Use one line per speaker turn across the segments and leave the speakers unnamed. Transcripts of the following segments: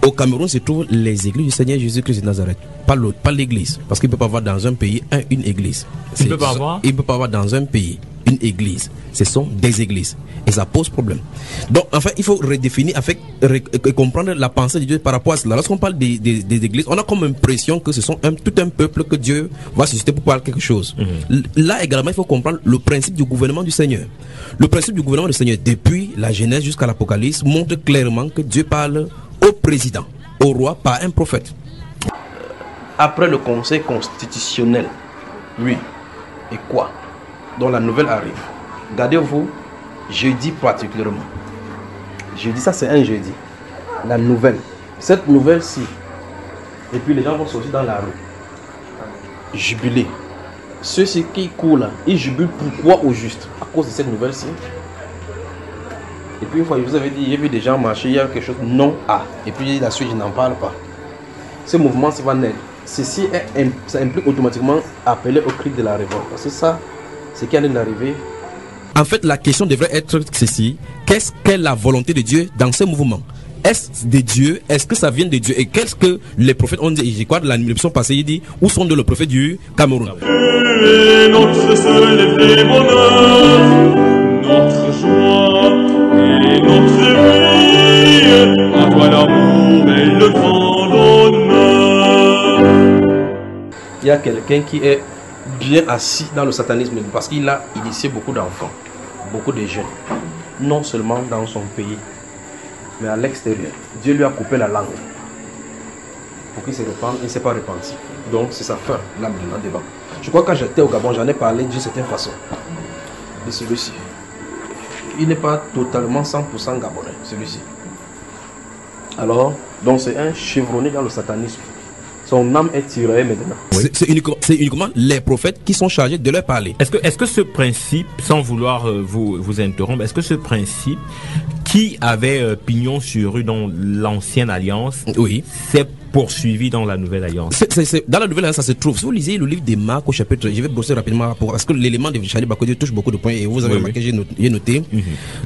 Au Cameroun se trouvent les églises du Seigneur Jésus-Christ de Nazareth, pas l'église, parce qu'il ne peut pas avoir dans un pays une église.
Il ne peut pas avoir
dans un pays une église. Ce sont des églises. Et ça pose problème. Donc, enfin, il faut redéfinir, comprendre la pensée de Dieu par rapport à cela. Lorsqu'on parle des églises, on a comme impression que ce sont tout un peuple que Dieu va susciter pour parler quelque chose. Là également, il faut comprendre le principe du gouvernement du Seigneur. Le principe du gouvernement du Seigneur, depuis la Genèse jusqu'à l'Apocalypse, montre clairement que Dieu parle au président, au roi, par un prophète. Après le Conseil constitutionnel, oui, et quoi? Dont la nouvelle arrive. Gardez-vous, jeudi particulièrement. Jeudi, ça c'est un jeudi. La nouvelle. Cette nouvelle-ci. Et puis les gens vont sortir dans la rue. Jubiler. Ceux-ci qui courent là, ils jubilent pourquoi au juste? À cause de cette nouvelle-ci. Et puis une fois, je vous avais dit, j'ai vu des gens marcher, il y a quelque chose, non, et puis la suite, je n'en parle pas. Ce mouvement, ça va naître. Ceci, ça implique automatiquement appeler au cri de la révolte. Parce que ça, c'est qui vient d'arriver. En fait, la question devrait être ceci. Qu'est-ce qu'est la volonté de Dieu dans ce mouvement? Est-ce de Dieu? Est-ce que ça vient de Dieu? Et qu'est-ce que les prophètes ont dit? Je crois que l'émission passée, il dit, où sont les prophètes du Cameroun?
Notre seul et bonheur, notre joie et notre vie, à toi l'amour et le grand honneur.
Il y a quelqu'un qui est bien assis dans le satanisme parce qu'il a initié beaucoup d'enfants, beaucoup de jeunes, non seulement dans son pays, mais à l'extérieur. Dieu lui a coupé la langue pour qu'il se répande, il ne s'est pas repenti. Donc c'est sa fin, là maintenant devant. Je crois que quand j'étais au Gabon, j'en ai parlé d'une certaine façon de celui-ci. Il n'est pas totalement 100% gabonais, celui-ci. Alors, donc c'est un chevronné dans le satanisme. Son âme est tirée maintenant. Oui. C'est uniquement les prophètes qui sont chargés de leur parler.
Est-ce que ce principe, sans vouloir vous interrompre, est-ce que ce principe qui avait pignon sur rue dans l'ancienne alliance,
oui,
c'est poursuivi dans la nouvelle alliance?
Dans la nouvelle alliance, ça se trouve. Si vous lisez le livre de Marc au chapitre, je vais brosser rapidement parce que l'élément de Charlie Bakodé touche beaucoup de points et vous avez remarqué, j'ai noté.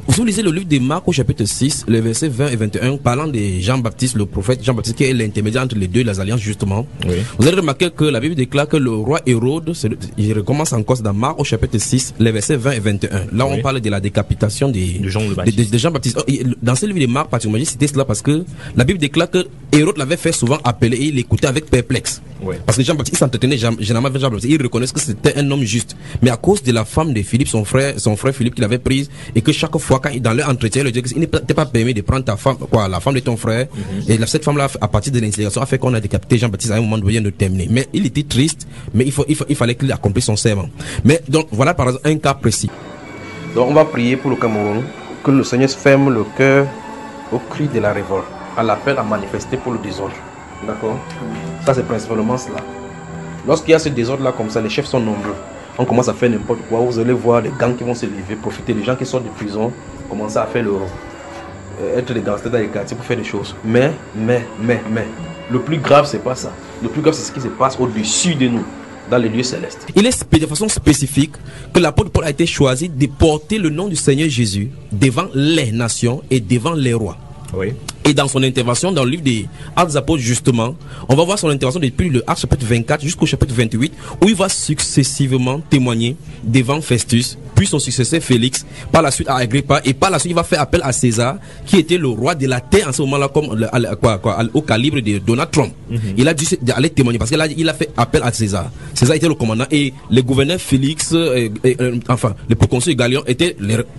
Si vous lisez le livre de Marc au chapitre 6, les versets 20 et 21, parlant de Jean-Baptiste, le prophète Jean-Baptiste, qui est l'intermédiaire entre les deux, les alliances justement. Oui. Vous allez remarquer que la Bible déclare que le roi Hérode, il recommence encore dans Marc au chapitre 6, les versets 20 et 21. Là, on parle de la décapitation de Jean-Baptiste. Dans ce livre de Marc, particulièrement, j'ai cité cela parce que la Bible déclare que Hérode l'avait fait souvent appeler et il l'écoutait avec perplexe. Ouais. Parce que Jean-Baptiste, il s'entretenait généralement avec Jean-Baptiste. Il reconnaît que c'était un homme juste. Mais à cause de la femme de Philippe, son frère Philippe qu'il avait prise, et que chaque fois, dans leur entretien, il disait qu'il n'était pas permis de prendre ta femme, la femme de ton frère. Et cette femme-là, à partir de l'incitation, a fait qu'on a décapité Jean-Baptiste à un moment donné de terminer. Mais il était triste, mais il fallait qu'il accomplisse son serment. Mais donc, voilà par exemple un cas précis. Donc, on va prier pour le Cameroun, que le Seigneur ferme le cœur au cri de la révolte, à l'appel à manifester pour le désordre. D'accord? Ça, c'est principalement cela. Lorsqu'il y a ce désordre-là comme ça, les chefs sont nombreux. On commence à faire n'importe quoi. Vous allez voir des gangs qui vont se lever, profiter des gens qui sortent de prison, commencer à faire être des gangsters dans les quartiers pour faire des choses. Mais, le plus grave, c'est pas ça. Le plus grave, c'est ce qui se passe au-dessus de nous, dans les lieux célestes. Il est de façon spécifique que l'apôtre Paul a été choisi de porter le nom du Seigneur Jésus devant les nations et devant les rois. Oui. Et dans son intervention dans le livre des Actes des Apôtres, justement, on va voir son intervention depuis le Acte chapitre 24 jusqu'au chapitre 28, où il va successivement témoigner devant Festus, puis son successeur Félix, par la suite à Agrippa, et par la suite il va faire appel à César, qui était le roi de la terre en ce moment-là, comme au calibre de Donald Trump. Il a dû aller témoigner, parce que là, il a fait appel à César. César était le commandant, et le gouverneur Félix, le proconsul Galion, étaient,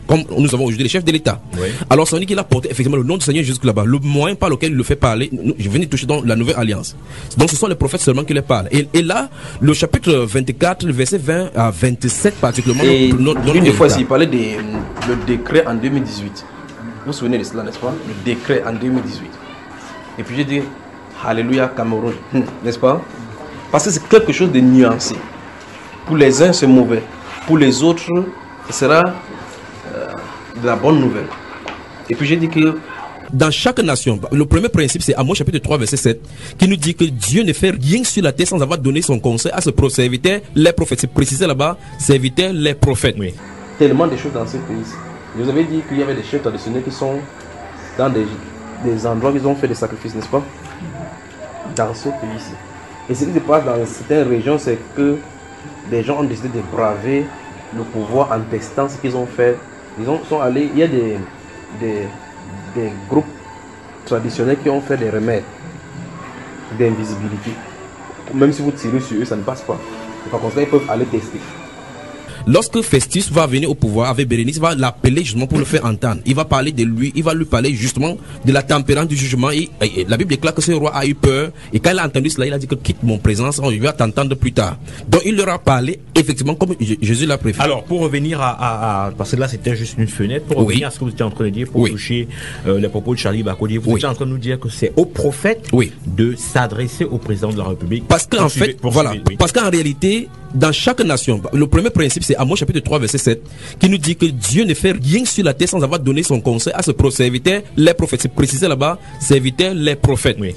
comme nous avons aujourd'hui, les chefs de l'État. Oui. Alors, ça veut dire qu'il a porté effectivement le nom du Seigneur jusque là-bas. Le moyen par lequel il le fait parler, je venais toucher dans la nouvelle alliance. Donc ce sont les prophètes seulement qui les parlent. Et là, le chapitre 24, le verset 20 à 27 particulièrement. Et une fois, il parlait le décret en 2018. Vous vous souvenez de cela, n'est-ce pas? Le décret en 2018. Et puis j'ai dit, Alléluia Cameroun, n'est-ce pas? Parce que c'est quelque chose de nuancé. Pour les uns, c'est mauvais. Pour les autres, ce sera de la bonne nouvelle. Et puis j'ai dit que dans chaque nation, le premier principe, c'est Amos chapitre 3, verset 7, qui nous dit que Dieu ne fait rien sur la terre sans avoir donné son conseil à ses serviteurs, les prophètes. C'est précisé là-bas, serviteurs, les prophètes. Oui. Tellement de choses dans ce pays. Je vous avais dit qu'il y avait des chefs traditionnels qui sont dans des endroits où ils ont fait des sacrifices, n'est-ce pas? Dans ce pays-ci. Et ce qui se passe dans certaines régions, c'est que des gens ont décidé de braver le pouvoir en testant ce qu'ils ont fait. Sont allés, il y a des groupes traditionnels qui ont fait des remèdes d'invisibilité. Même si vous tirez sur eux, ça ne passe pas. Et par conséquent, ils peuvent aller tester. Lorsque Festus va venir au pouvoir avec Bérénice, il va l'appeler justement pour le faire entendre. Il va parler de lui, il va lui parler justement de la tempérance du jugement. Et la Bible déclare que ce roi a eu peur. Et quand il a entendu cela, il a dit que quitte mon présence, je vais t'entendre plus tard. Donc il leur a parlé effectivement comme Jésus l'a préféré.
Alors pour revenir parce que là c'était juste une fenêtre, pour revenir à ce que vous étiez en train de dire, pour toucher les propos de Charlie Bakodié, vous étiez en train de nous dire que c'est au prophète de s'adresser au président de la République.
Parce qu'en fait, voilà, parce qu'en réalité, dans chaque nation, le premier principe c'est Amos chapitre 3 verset 7 qui nous dit que Dieu ne fait rien sur la terre sans avoir donné son conseil à ses serviteurs, les prophètes. C'est précisé là-bas, serviteurs, les prophètes.
Oui.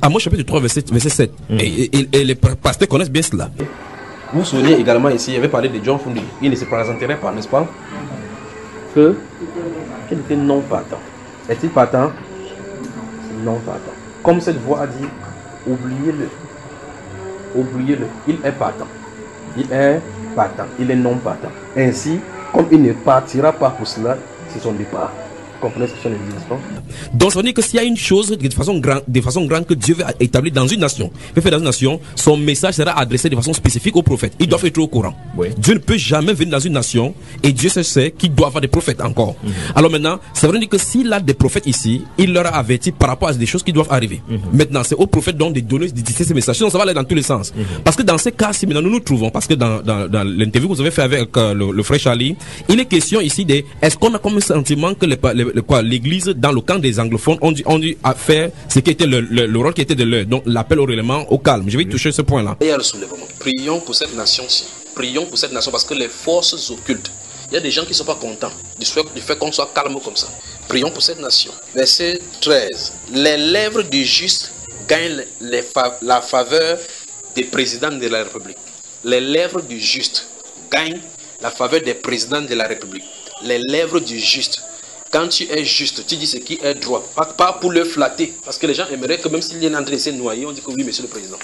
Amos chapitre 3 verset 7. Et les pasteurs connaissent bien cela. Vous vous souvenez également ici, il avait parlé de John Fundu. Il ne se présenterait pas, n'est-ce pas? Qu'il était non partant. Est-il partant? Non partant. Comme cette voix a dit, oubliez-le. Oubliez-le. Il est partant. Il est partant. Il est non partant. Ainsi, comme il ne partira pas pour cela, c'est son départ. Vous comprenez ce que je veux dire? Donc, ça veut dire que s'il y a une chose de façon grande que Dieu veut établir dans une nation, veut faire dans une nation, son message sera adressé de façon spécifique aux prophètes. Ils doivent être au courant. Dieu ne peut jamais venir dans une nation et Dieu sait qu'il doit avoir des prophètes encore. Alors maintenant, ça veut dire que s'il a des prophètes ici, il leur a averti par rapport à des choses qui doivent arriver. Maintenant, c'est aux prophètes donc de donner, de dire ces messages. Sinon, ça va aller dans tous les sens. Parce que dans ces cas-ci, maintenant, nous nous trouvons, parce que dans l'interview que vous avez fait avec le frère Charlie, il est question ici de, est-ce qu'on a comme un sentiment que l'église dans le camp des anglophones ont dû faire ce qui était le rôle qui était de leur, donc l'appel au règlement au calme. Je vais toucher ce point là. Il y a le soulèvement. Prions pour cette nation-ci. Prions pour cette nation parce que les forces occultes, il y a des gens qui ne sont pas contents du fait qu'on soit calme comme ça. Prions pour cette nation. Verset 13. Les lèvres du juste gagnent la faveur des présidents de la République. Les lèvres du juste gagnent la faveur des présidents de la République. Les lèvres du juste. Quand tu es juste, tu dis ce qui est droit. Pas pour le flatter. Parce que les gens aimeraient que même s'il est en train de se noyer, on dit que oui, monsieur le président.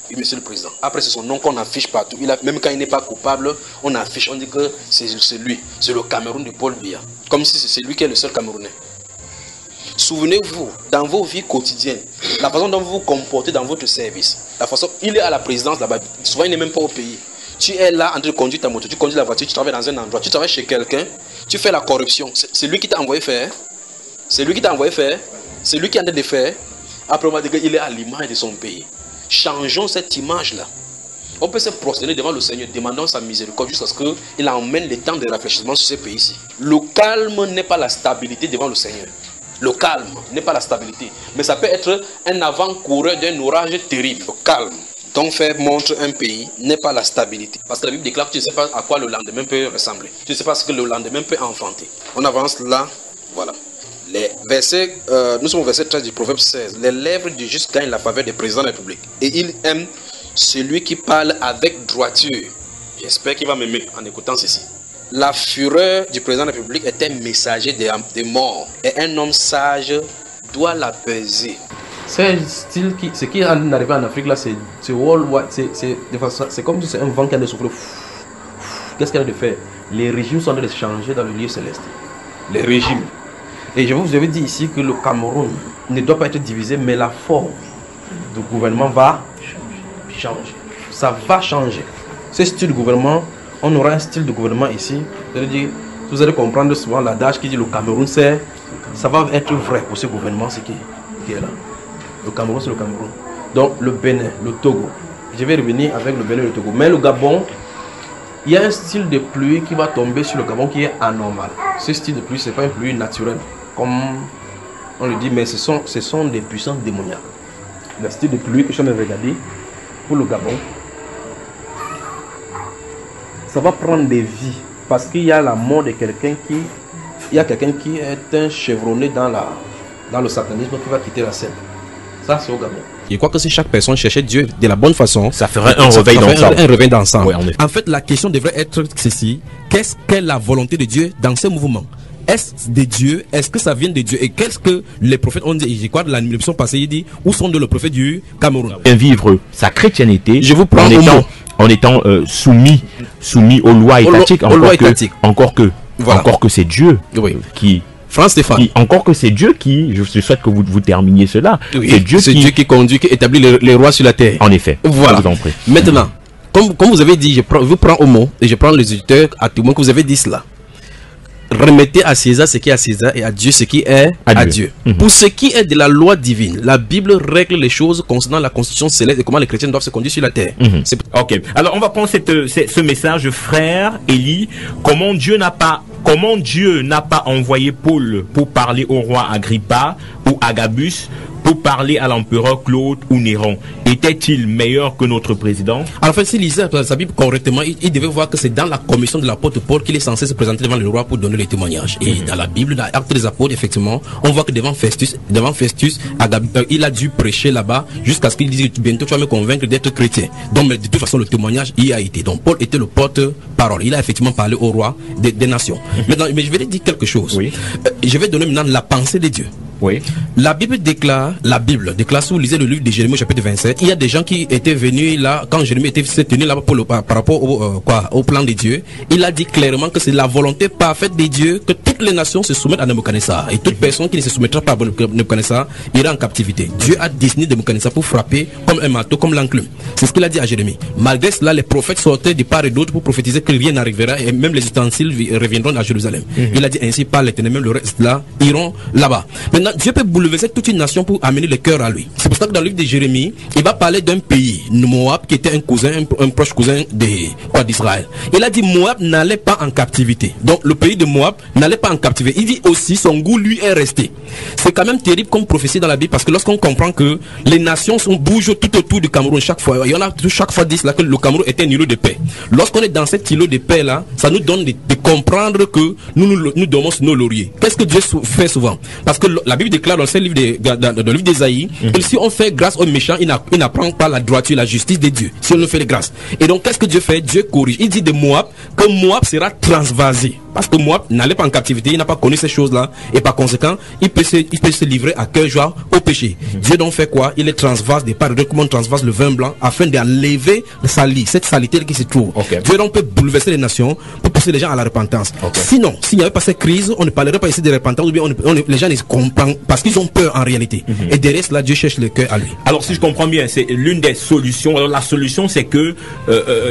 Oui, monsieur le président. Après, c'est son nom qu'on affiche partout. Même quand il n'est pas coupable, on affiche, on dit que c'est lui. C'est le Cameroun du Paul Biya. Comme si c'est lui qui est le seul Camerounais. Souvenez-vous, dans vos vies quotidiennes, la façon dont vous vous comportez dans votre service, la façon, il est à la présidence là-bas. Souvent, il n'est même pas au pays. Tu es là en train de conduire ta moto, tu conduis la voiture, tu travailles dans un endroit, tu travailles chez quelqu'un, tu fais la corruption. C'est lui qui t'a envoyé faire. C'est lui qui t'a envoyé faire. C'est lui qui est en train de faire. Après, on va dire qu'il est à l'image de son pays. Changeons cette image-là. On peut se prosterner devant le Seigneur, demandant sa miséricorde jusqu'à ce qu'il emmène le temps de réfléchissement sur ce pays-ci. Le calme n'est pas la stabilité devant le Seigneur. Le calme n'est pas la stabilité. Mais ça peut être un avant-coureur d'un orage terrible. Le calme. Ton fait montre un pays n'est pas la stabilité. Parce que la Bible déclare que tu ne sais pas à quoi le lendemain peut ressembler. Tu ne sais pas ce que le lendemain peut enfanter. On avance là. Voilà. Nous sommes au verset 13 du Proverbe 16. Les lèvres du juste gagnent la faveur des présidents de la République. Et il aime celui qui parle avec droiture. J'espère qu'il va m'aimer en écoutant ceci. La fureur du président de la République est un messager des morts. Et un homme sage doit l'apaiser. C'est style ce qui est arrivé en Afrique là, c'est comme si c'est un vent qui a de souffler. Qu'est-ce qu'il a de faire? Les régimes sont en train de se changer dans le lieu céleste. Les régimes. Et je vous avais dit ici que le Cameroun ne doit pas être divisé, mais la forme du gouvernement va changer. Ça va changer. Ce style de gouvernement, on aura un style de gouvernement ici. C'est-à-dire, vous allez comprendre souvent l'adage qui dit le Cameroun, ça va être vrai pour ce gouvernement, ce qui est là. Le Cameroun, c'est le Cameroun. Donc, le Bénin, le Togo. Je vais revenir avec le Bénin et le Togo. Mais le Gabon, il y a un style de pluie qui va tomber sur le Gabon qui est anormal. Ce style de pluie, ce n'est pas une pluie naturelle, comme on le dit, mais ce sont des puissances démoniaques. Le style de pluie que je suis en train de regarder pour le Gabon, ça va prendre des vies. Parce qu'il y a la mort de quelqu'un qui... Il y a quelqu'un qui est un chevronné dans le satanisme qui va quitter la scène. Ça, c'est au Gabon. Je crois que si chaque personne cherchait Dieu de la bonne façon,
ça ferait un réveil d'ensemble.
Ouais, en fait, la question devrait être ceci. Qu'est-ce qu'est la volonté de Dieu dans ce mouvement? est-ce de Dieu? Est-ce que ça vient de Dieu? Et qu'est-ce que les prophètes ont dit? Je crois que l'émission passée, il dit, où sont le prophète du Cameroun?
Vivre sa chrétienté,
je vous prends
en étant soumis aux lois étatiques, encore que c'est Dieu qui...
France Stéphane.
Encore que c'est Dieu qui, je souhaite que vous terminiez cela.
Oui, c'est Dieu qui conduit, qui établit les rois sur la terre.
En effet.
Voilà. Maintenant, comme vous avez dit, je vous prends au mot et je prends les auditeurs à tout le monde que vous avez dit cela. Remettez à César ce qui est à César et à Dieu ce qui est à Dieu. Pour ce qui est de la loi divine, la Bible règle les choses concernant la constitution céleste et comment les chrétiens doivent se conduire sur la terre.
Ok. Alors on va prendre ce message, frère Élie. Comment Dieu n'a pas envoyé Paul pour parler au roi Agrippa ou Agabus, pour parler à l'empereur Claude ou Néron? Était-il meilleur que notre président?
Alors, en fait, s'il lisait sa Bible correctement, il devait voir que c'est dans la commission de l'apôtre Paul qu'il est censé se présenter devant le roi pour donner les témoignages. Et dans la Bible, dans l'Acte des Apôtres, effectivement, on voit que devant Festus, il a dû prêcher là-bas jusqu'à ce qu'il dise bientôt tu vas me convaincre d'être chrétien. Donc, de toute façon, le témoignage y a été. Donc, Paul était le porte-parole. Il a effectivement parlé au roi des nations. Maintenant, mais je vais dire quelque chose.
Oui.
Je vais donner maintenant la pensée de Dieu.
Oui.
La Bible déclare, si vous lisez le livre de Jérémie, chapitre 27, il y a des gens qui étaient venus là, quand Jérémie était tenu là par rapport au plan de Dieu. Il a dit clairement que c'est la volonté parfaite de Dieu que toutes les nations se soumettent à Nebuchadnezzar. Et toute personne qui ne se soumettra pas à Nebuchadnezzar ira en captivité. Dieu a destiné Nebuchadnezzar pour frapper comme un marteau, comme l'enclume. C'est ce qu'il a dit à Jérémie. Malgré cela, les prophètes sortaient de part et d'autre pour prophétiser que rien n'arrivera et même les ustensiles reviendront à Jérusalem. Il a dit ainsi par l'Éternel, même le reste là iront là-bas. Maintenant, Dieu peut bouleverser toute une nation pour amener le cœur à lui. C'est pour ça que dans le livre de Jérémie, il va parler d'un pays, Moab, qui était un proche cousin d'Israël. Il a dit Moab n'allait pas en captivité. Donc le pays de Moab n'allait pas en captivité. Il dit aussi son goût lui est resté. C'est quand même terrible comme prophétie dans la Bible parce que lorsqu'on comprend que les nations bougent tout autour du Cameroun chaque fois, il y en a chaque fois disent là que le Cameroun était un îlot de paix. Lorsqu'on est dans cet îlot de paix là, ça nous donne de comprendre que nous dormons sur nos lauriers. Qu'est-ce que Dieu fait souvent? Parce que la Bible déclare dans le livre d'Ésaïe que si on fait grâce aux méchants, il n'apprend pas la droiture, la justice de Dieu. Si on nous fait les grâces. Et donc, qu'est-ce que Dieu fait? Dieu corrige. Il dit de Moab que Moab sera transvasé. Parce que Moab n'allait pas en captivité, il n'a pas connu ces choses-là. Et par conséquent, il peut se livrer à cœur joie au péché. Dieu donc fait quoi? Il est transvase des parts de comment on transvase le vin blanc afin d'enlever cette salité qui se trouve. Dieu donc peut bouleverser les nations pour pousser les gens à la repentance. Sinon, s'il n'y avait pas cette crise, on ne parlerait pas ici de repentance, ou bien les gens ne se comprennent parce qu'ils ont peur en réalité. Et derrière cela, Dieu cherche le cœur à lui.
Alors, si je comprends bien, c'est l'une des solutions. Alors, la solution, c'est que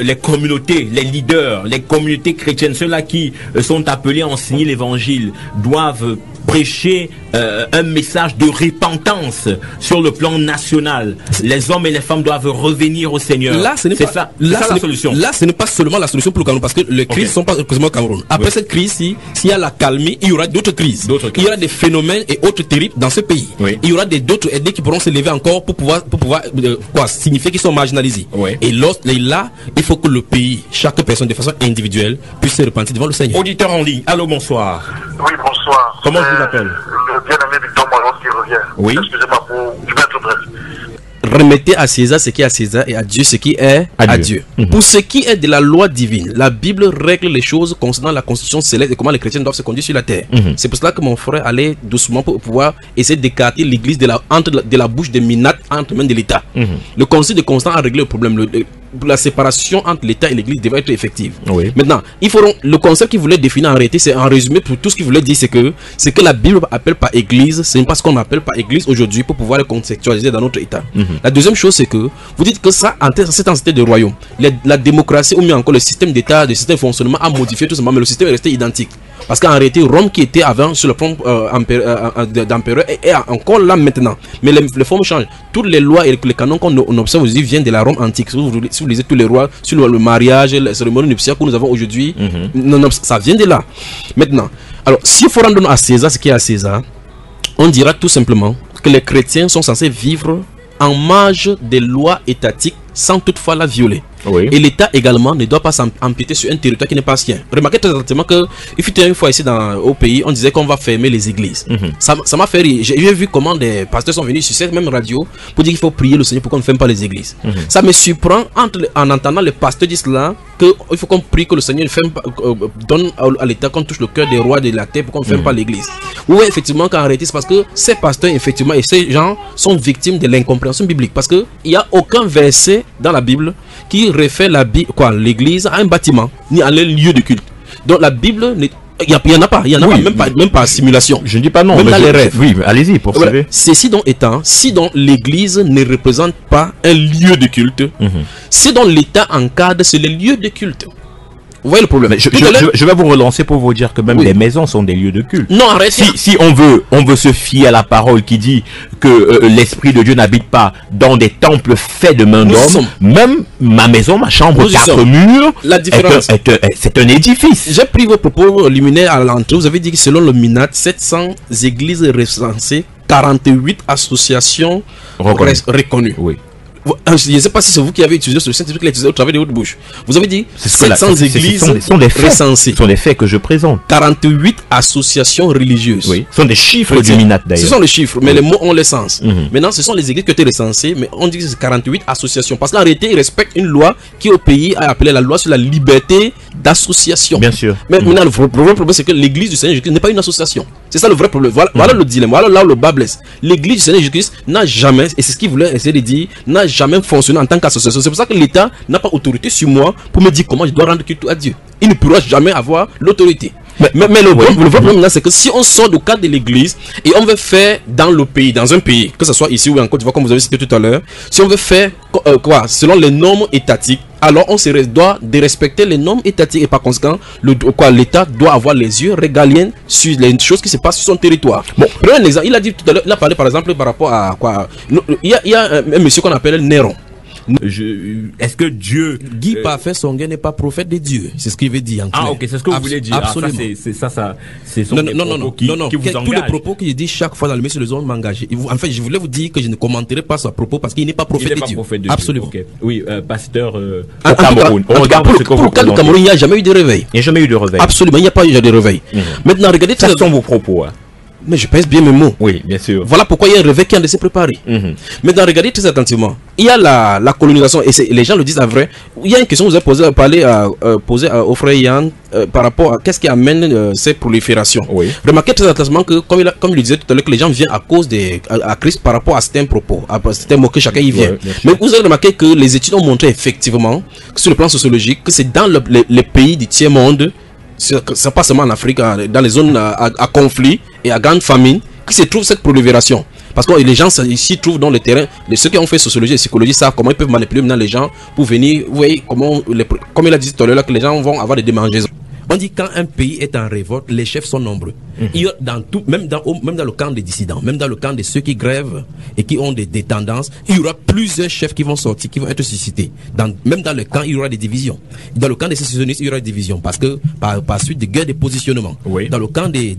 les communautés, les leaders, les communautés chrétiennes, ceux-là qui sont appelés à enseigner l'évangile, doivent prêcher un message de repentance sur le plan national. Les hommes et les femmes doivent revenir au Seigneur.
Là, ce n'est pas la solution. Là, ce n'est pas seulement la solution pour le Cameroun, parce que les crises ne sont pas seulement au Cameroun. Après cette crise, s'il y a la calmie, il y aura d'autres crises. Il y aura des phénomènes et autres terribles dans ce pays. Il y aura d'autres aidés qui pourront se lever encore pour pouvoir signifier qu'ils sont marginalisés. Et là, il faut que le pays, chaque personne de façon individuelle, puisse se repentir devant le Seigneur.
Auditeur en ligne, allô, bonsoir.
Oui, bonsoir.
Comment je vous appelle?
Le bien-aimé Victor Moron qui revient.
Oui.
Excusez-moi je vais être bref.
Remettez à César ce qui est à César et à Dieu ce qui est à Dieu. Pour ce qui est de la loi divine, la Bible règle les choses concernant la constitution céleste et comment les chrétiens doivent se conduire sur la terre. C'est pour cela que mon frère allait doucement pour pouvoir essayer d'écarter l'église de la bouche des minates entre mains de l'État. Le Concile de Constance a réglé le problème. La séparation entre l'État et l'Église devrait être effective. Maintenant, le concept qu'il voulait définir en réalité, c'est en résumé pour tout ce qu'il voulait dire, c'est que la Bible appelle par Église, c'est pas ce qu'on appelle par Église aujourd'hui pour pouvoir le contextualiser dans notre État. La deuxième chose, c'est que vous dites que ça, c'est un système de royaume. La démocratie ou mieux encore le système d'État, le système de fonctionnement a modifié tout simplement, mais le système est resté identique. Parce qu'en réalité, Rome qui était avant sur le plan d'empereur est encore là maintenant. Mais les formes changent. Toutes les lois et les canons qu'on observe aujourd'hui viennent de la Rome antique. Si vous lisez tous les rois sur le mariage, les cérémonies nuptiales que nous avons aujourd'hui, ça vient de là. Maintenant, alors s'il faut rendre à César ce qui est à César, on dira tout simplement que les chrétiens sont censés vivre en marge des lois étatiques sans toutefois la violer.
Oui.
Et l'État également ne doit pas s'empiéter sur un territoire qui n'est pas sien. Remarquez très exactement que il fut une fois ici au pays, on disait qu'on va fermer les églises. Ça m'a fait rire. J'ai vu comment des pasteurs sont venus sur cette même radio pour dire qu'il faut prier le Seigneur pour qu'on ne ferme pas les églises. Ça me surprend en entendant les pasteurs dire cela, qu'il faut qu'on prie que le Seigneur donne à l'État qu'on touche le cœur des rois de la terre pour qu'on ne ferme pas l'église. Oui, effectivement, qu'en réalité, c'est parce que ces pasteurs, effectivement, et ces gens sont victimes de l'incompréhension biblique. Parce qu'il n'y a aucun verset dans la Bible qui réfère l'église à un bâtiment, ni à un lieu de culte. Donc la Bible, il n'y en a pas, même pas simulation.
Je ne dis pas non,
même
mais
dans les rêves.
Oui, allez-y, poursuivez.
Ceci donc étant, si donc l'église ne représente pas un lieu de culte, si donc l'État encadre, c'est les lieux de culte. Vous voyez le problème?
Je vais vous relancer pour vous dire que même les maisons sont des lieux de culte.
Non, arrêtez.
Si on veut se fier à la parole qui dit que l'Esprit de Dieu n'habite pas dans des temples faits de main d'homme, même ma maison, ma chambre, 4 murs,
la différence,
c'est un édifice.
J'ai pris vos propos liminaires à l'entrée. Vous avez dit que selon le MINAT, 700 églises recensées, 48 associations reconnues. Oui. Je ne sais pas si c'est vous qui avez utilisé ce scientifique qui l'a utilisé au travers de votre bouche. Vous avez dit 700 églises recensées.
Ce sont des faits que je présente.
48 associations religieuses.
Oui. Ce sont des chiffres du MINAT d'ailleurs.
Ce sont les chiffres, mais les mots ont le sens. Maintenant, ce sont les églises qui ont été recensées, mais on dit que c'est 48 associations. Parce qu'en réalité, ils respectent une loi qui au pays a appelé la loi sur la liberté d'association.
Bien sûr.
Mais maintenant, le vrai problème, c'est que l'église du Seigneur Jésus-Christ n'est pas une association. C'est ça le vrai problème. Voilà le dilemme. Voilà là où le bas blesse. L'église du Seigneur Jésus-Christ n'a jamais, et c'est ce qu'il voulait essayer de dire, n'a jamais fonctionné en tant qu'association. C'est pour ça que l'État n'a pas autorité sur moi pour me dire comment je dois rendre culte à Dieu. Il ne pourra jamais avoir l'autorité. Mais le vrai problème, c'est que si on sort du cadre de l'église et on veut faire dans le pays, dans un pays, que ce soit ici ou en Côte d'Ivoire, comme vous avez cité tout à l'heure, si on veut faire selon les normes étatiques, alors on se doit de respecter les normes étatiques et par conséquent, l'État doit avoir les yeux régaliens sur les choses qui se passent sur son territoire. Bon, prenons un exemple. Il a dit tout à l'heure, il a parlé par exemple par rapport à quoi. Il y a un monsieur qu'on appelle Néron.
Est-ce que Dieu
Guy parfait son gars n'est pas prophète de Dieu, c'est ce qu'il veut dire en clair.
Ah ok, c'est ce que vous voulez dire.
Absolument.
C'est son propos qui vous engage.
Tous les propos qu'il dit chaque fois dans le message, les hommes m'engagent. En fait, je voulais vous dire que je ne commenterai pas son propos parce qu'il n'est pas prophète de Dieu. Absolument.
Okay. Oui, pasteur au
Cameroun. Pour le cas du Cameroun, il n'y a jamais eu de réveil.
Il n'y a jamais eu de réveil.
Absolument, il n'y a pas eu de réveil. Maintenant, regardez,
quels sont vos propos.
Mais je pèse bien mes mots.
Oui, bien sûr.
Voilà pourquoi il y a un réveil qui a de se préparer. Maintenant, regardez très attentivement. Il y a la colonisation, et les gens le disent à vrai. Il y a une question que vous avez posée au frère Yann par rapport à qu'est-ce qui amène ces proliférations.
Oui.
Remarquez très attentivement que, comme il le disait tout à l'heure, que les gens viennent à cause à Christ par rapport à certains propos, à certains mots que chacun y vient. Mais vous avez remarqué que les études ont montré effectivement, que sur le plan sociologique, que c'est dans les pays du tiers-monde, c'est pas seulement en Afrique, dans les zones à conflit et à grande famine, qui se trouve cette prolifération. Parce que les gens ici trouvent dans le terrain, ceux qui ont fait sociologie et psychologie savent comment ils peuvent manipuler maintenant les gens pour venir, vous voyez, comme il a dit tout à l'heure, que les gens vont avoir des démangeaisons. On dit quand un pays est en révolte, les chefs sont nombreux. Il y a dans tout, même dans le camp des dissidents, même dans le camp de ceux qui grèvent et qui ont des tendances, il y aura plusieurs chefs qui vont sortir, qui vont être suscités. Même dans le camp, il y aura des divisions. Dans le camp des sécessionnistes, il y aura des divisions parce que par suite de guerres de positionnement. Oui. Dans le camp des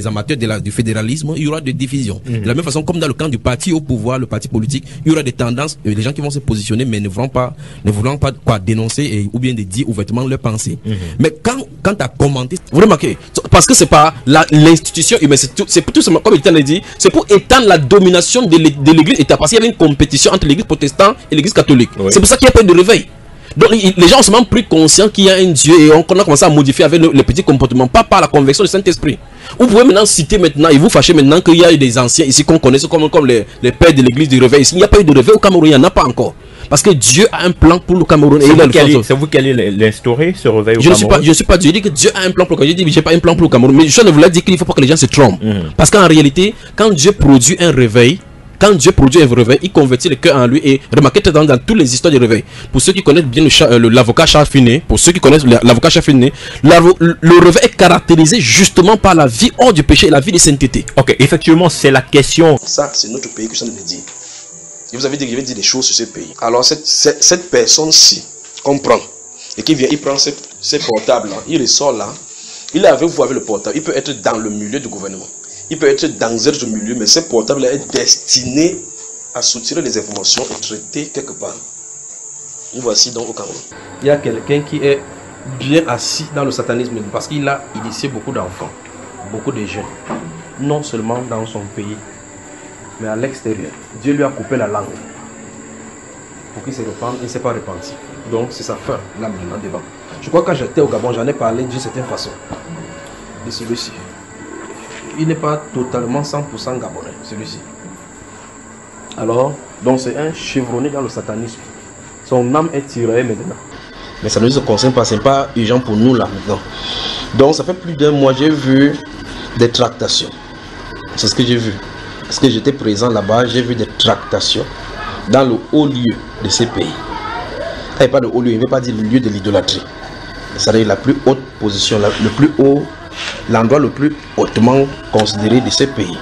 amateurs du fédéralisme, il y aura des divisions. De la même façon, comme dans le camp du parti au pouvoir, le parti politique, il y aura des tendances, les gens qui vont se positionner mais ne voulant pas dénoncer ou bien de dire ouvertement leurs pensées. Mais quand tu as commenté, vous remarquez, parce que c'est pas l'institution humaine, c'est tout simplement, comme il l'a dit, c'est pour étendre la domination de l'église état, parce qu'il y avait une compétition entre l'église protestante et l'église catholique. Oui. C'est pour ça qu'il n'y a pas eu de réveil. Donc les gens ont seulement pris conscience qu'il y a un Dieu et on a commencé à modifier avec les petits comportements, pas par la conversion du Saint-Esprit. Vous pouvez maintenant citer maintenant et vous fâchez maintenant qu'il y a eu des anciens ici qu'on connaît comme les pères de l'église du réveil. Il n'y a pas eu de réveil au Cameroun, il n'y en a pas encore. Parce que Dieu a un plan pour le Cameroun.
C'est vous qui allez l'instaurer, ce réveil au
Cameroun? Je ne suis pas Dieu. Je dis que Dieu a un plan pour le Cameroun. Je dis que je n'ai pas un plan pour le Cameroun. Mais je ne voulais dire qu'il ne faut pas que les gens se trompent. Parce qu'en réalité, quand Dieu produit un réveil, il convertit le cœur en lui. Et remarquez dans toutes les histoires du réveil. Pour ceux qui connaissent bien l'avocat Charles Finet, le réveil est caractérisé justement par la vie hors du péché et la vie de sainteté.
Ok, effectivement, c'est la question.
Ça, c'est notre pays que je viens de dire. Et vous avez dit que je vais dire des choses sur ce pays. Alors cette personne-ci comprend et qui vient, il prend ces portables là, il ressort là, il est avec vous avec le portable, il peut être dans le milieu du gouvernement, il peut être dans un autre milieu, mais ce portable là est destiné à soutirer les informations et traiter quelque part. Nous voici donc au Cameroun. Il y a quelqu'un qui est bien assis dans le satanisme parce qu'il a initié beaucoup d'enfants, beaucoup de jeunes, non seulement dans son pays, mais à l'extérieur. Dieu lui a coupé la langue pour qu'il se repente, il ne s'est pas repenti. Donc c'est sa fin, là maintenant devant. Je crois que quand j'étais au Gabon, j'en ai parlé d'une certaine façon de celui-ci. Il n'est pas totalement 100% gabonais, celui-ci. Alors, donc c'est un chevronné dans le satanisme. Son âme est tirée maintenant. Mais ça ne nous concerne pas, ce n'est pas urgent pour nous là maintenant. Donc ça fait plus d'un mois, j'ai vu des tractations. C'est ce que j'ai vu. Parce que j'étais présent là-bas, j'ai vu des tractations dans le haut lieu de ces pays. Il n'y a pas de haut lieu, il ne veut pas dire le lieu de l'idolâtrie. C'est-à-dire la plus haute position, le plus haut, l'endroit le plus hautement considéré de ces pays.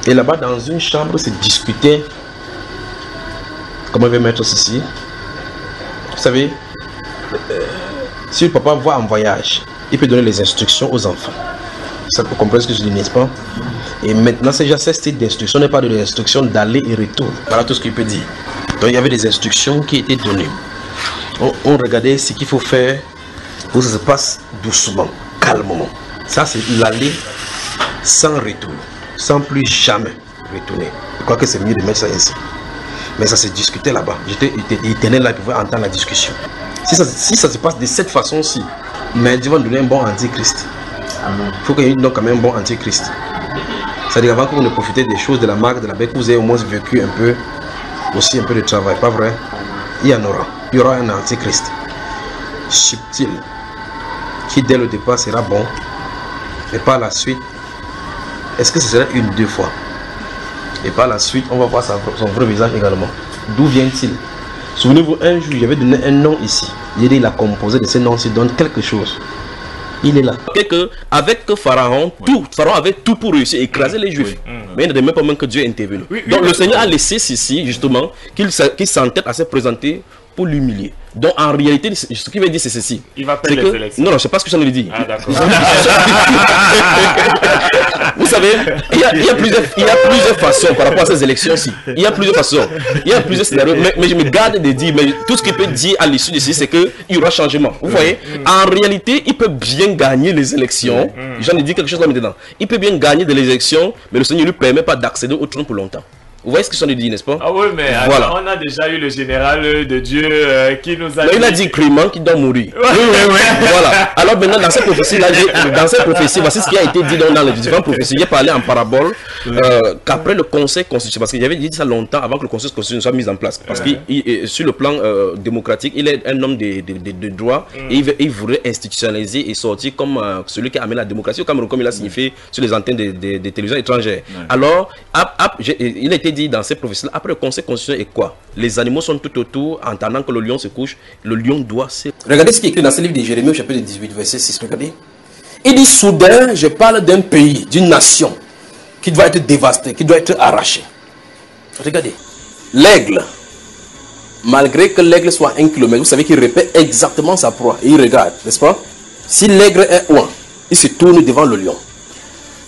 Et là-bas, dans une chambre, c'est discuté. Comment je vais mettre ceci? Vous savez, si le papa va en voyage, il peut donner les instructions aux enfants. Ça peut comprendre ce que je dis, n'est-ce pas? Et maintenant, c'est déjà ce style d'instruction, n'est pas de l'instruction d'aller et retour. Voilà tout ce qu'il peut dire. Donc, il y avait des instructions qui étaient données. On regardait ce qu'il faut faire pour que ça se passe doucement, calmement. Ça, c'est l'aller sans retour, sans plus jamais retourner. Je crois que c'est mieux de mettre ça ainsi. Mais ça s'est discuté là-bas. Il tenait là pour entendre la discussion. Si ça se passe de cette façon-ci, mais Dieu va nous donner un bon antichrist. Il faut qu'il y ait donc quand même un bon antichrist. C'est-à-dire avant que vous ne profitez des choses de la marque de la bête, vous ayez au moins vécu un peu, aussi un peu de travail, pas vrai? Il y en aura. Il y aura un antichrist subtil qui dès le départ sera bon, et par la suite, est-ce que ce sera une, deux fois? Et par la suite, on va voir son vrai visage également. D'où vient-il? Souvenez-vous, un jour, j'avais donné un nom ici. Il a composé de ces noms-ci, donne quelque chose. Il est là. Avec Pharaon, Pharaon avait tout pour réussir à écraser les Juifs. Mais il ne demande pas même que Dieu est intervenu. Donc le Seigneur a laissé ceci, justement, qu'il s'entête à se présenter pour l'humilier. Donc en réalité, ce qu'il veut dire, c'est ceci. Il va perdre les élections. Non, c'est pas ce que j'en ai dit. Ah, d'accord. Vous savez, il y a plusieurs façons par rapport à ces élections-ci. Il y a plusieurs façons. Il y a plusieurs scénarios. Mais je me garde de dire, mais tout ce qu'il peut dire à l'issue de ceci, c'est qu'il y aura changement. Vous voyez, en réalité, il peut bien gagner les élections. J'en ai dit quelque chose là maintenant. Il peut bien gagner des élections, mais le Seigneur ne lui permet pas d'accéder au trône pour longtemps. Vous voyez ce que j'en ai dit, n'est-ce pas? Ah oui, mais voilà. On a déjà eu le général de Dieu qui nous a dit... Il a dit Clément qui doit mourir. Oui. Voilà. Alors maintenant, dans cette prophétie-là, voici ce qui a été dit dans les différentes prophéties. J'ai parlé en parabole qu'après le conseil constitutionnel, parce qu'il avait dit ça longtemps avant que le conseil constitutionnel soit mis en place. Parce que sur le plan démocratique, il est un homme de droit et il voudrait institutionnaliser et sortir comme celui qui a amené la démocratie au Cameroun, comme il a signifié sur les antennes des télévisions étrangères. Alors, il a été dit dans ces prophéties, après le conseil constitutionnel est quoi? Les animaux sont tout autour, en attendant que le lion se couche, le lion doit se... Regardez ce qui est écrit dans ce livre de Jérémie au chapitre 18, verset 6, regardez. Il dit, soudain, je parle d'un pays, d'une nation, qui doit être dévastée, qui doit être arrachée. Regardez, l'aigle, malgré que l'aigle soit 1 kilomètre, vous savez qu'il répète exactement sa proie, et il regarde, n'est-ce pas? Si l'aigle est loin, il se tourne devant le lion.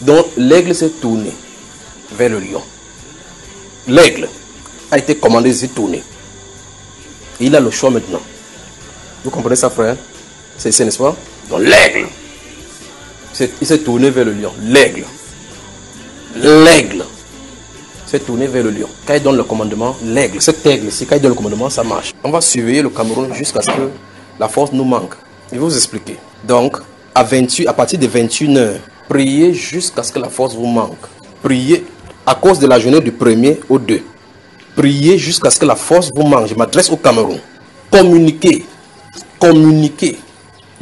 Donc, l'aigle s'est tourné vers le lion. L'aigle a été commandé de se tourner. Et il a le choix maintenant. Vous comprenez ça, frère? C'est ça, n'est-ce pas? Donc l'aigle, il s'est tourné vers le lion. L'aigle s'est tourné vers le lion. Quand il donne le commandement, l'aigle, cet aigle-ci, quand il donne le commandement, ça marche. On va surveiller le Cameroun jusqu'à ce que la force nous manque. Je vais vous expliquer. Donc, à partir de 21h, priez jusqu'à ce que la force vous manque. Priez à cause de la journée du 1er au 2. Priez jusqu'à ce que la force vous manque. Je m'adresse au Cameroun. Communiquez.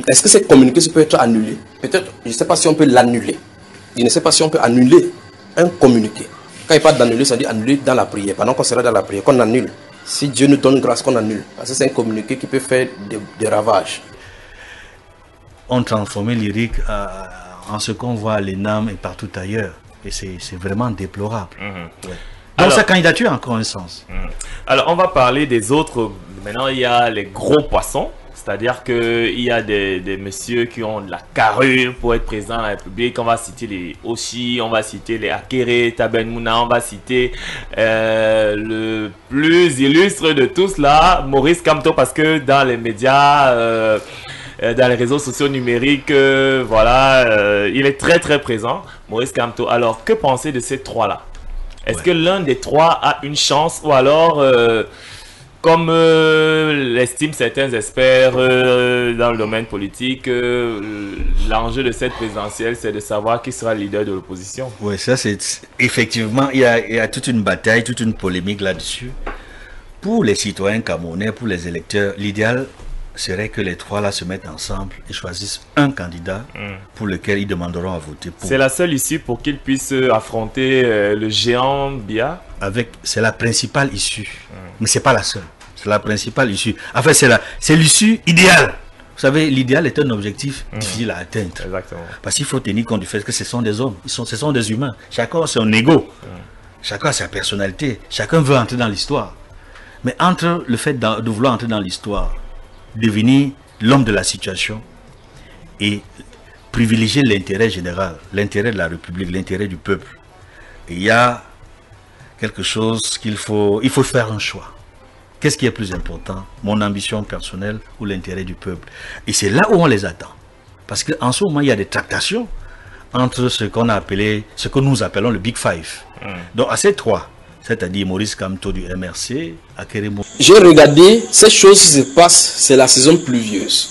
Est-ce que cette communication peut être annulée? Peut-être, je ne sais pas si on peut l'annuler. Je ne sais pas si on peut annuler un communiqué. Quand il parle d'annuler, ça dit annuler dans la prière. Pendant qu'on sera dans la prière, qu'on annule. Si Dieu nous donne grâce, qu'on annule. Parce que c'est un communiqué qui peut faire des ravages.
On transformait lyrique en ce qu'on voit à l'ENAM et partout ailleurs. Et c'est vraiment déplorable. Ouais. Donc alors, sa candidature a encore un sens.
Alors on va parler des autres. Maintenant il y a les gros poissons. C'est-à-dire qu'il y a des messieurs qui ont de la carrure pour être président de la République. On va citer les Oshi, on va citer les Akere, Taben Mouna, on va citer le plus illustre de tous là, Maurice Kamto, parce que dans les médias, dans les réseaux sociaux numériques, voilà, il est très très présent, Maurice Kamto. Alors, que penser de ces trois-là? Est-ce que l'un des trois a une chance ou alors... comme l'estiment certains experts dans le domaine politique, l'enjeu de cette présidentielle, c'est de savoir qui sera le leader de l'opposition.
Oui, ça c'est effectivement, il y a toute une bataille, toute une polémique là-dessus. Pour les citoyens camerounais, pour les électeurs, l'idéal serait que les trois là se mettent ensemble et choisissent un candidat pour lequel ils demanderont à voter pour. C'est
la seule issue pour qu'ils puissent affronter le géant Bia.
C'est la principale issue, mais c'est pas la seule. C'est la principale issue. Enfin, c'est l'issue idéale. Vous savez, l'idéal est un objectif difficile à atteindre.
Exactement.
Parce qu'il faut tenir compte du fait que ce sont des hommes, ce sont des humains. Chacun a son ego, chacun a sa personnalité, chacun veut entrer dans l'histoire. Mais entre le fait de vouloir entrer dans l'histoire, devenir l'homme de la situation et privilégier l'intérêt général, l'intérêt de la République, l'intérêt du peuple, il y a quelque chose il faut faire un choix. Qu'est-ce qui est plus important? Mon ambition personnelle ou l'intérêt du peuple? Et c'est là où on les attend. Parce qu'en ce moment, il y a des tractations entre ce que nous appelons le Big Five. Donc à ces trois, c'est-à-dire Maurice Kamto du MRC, Akeremo.
J'ai regardé ces choses qui se passent, c'est la saison pluvieuse.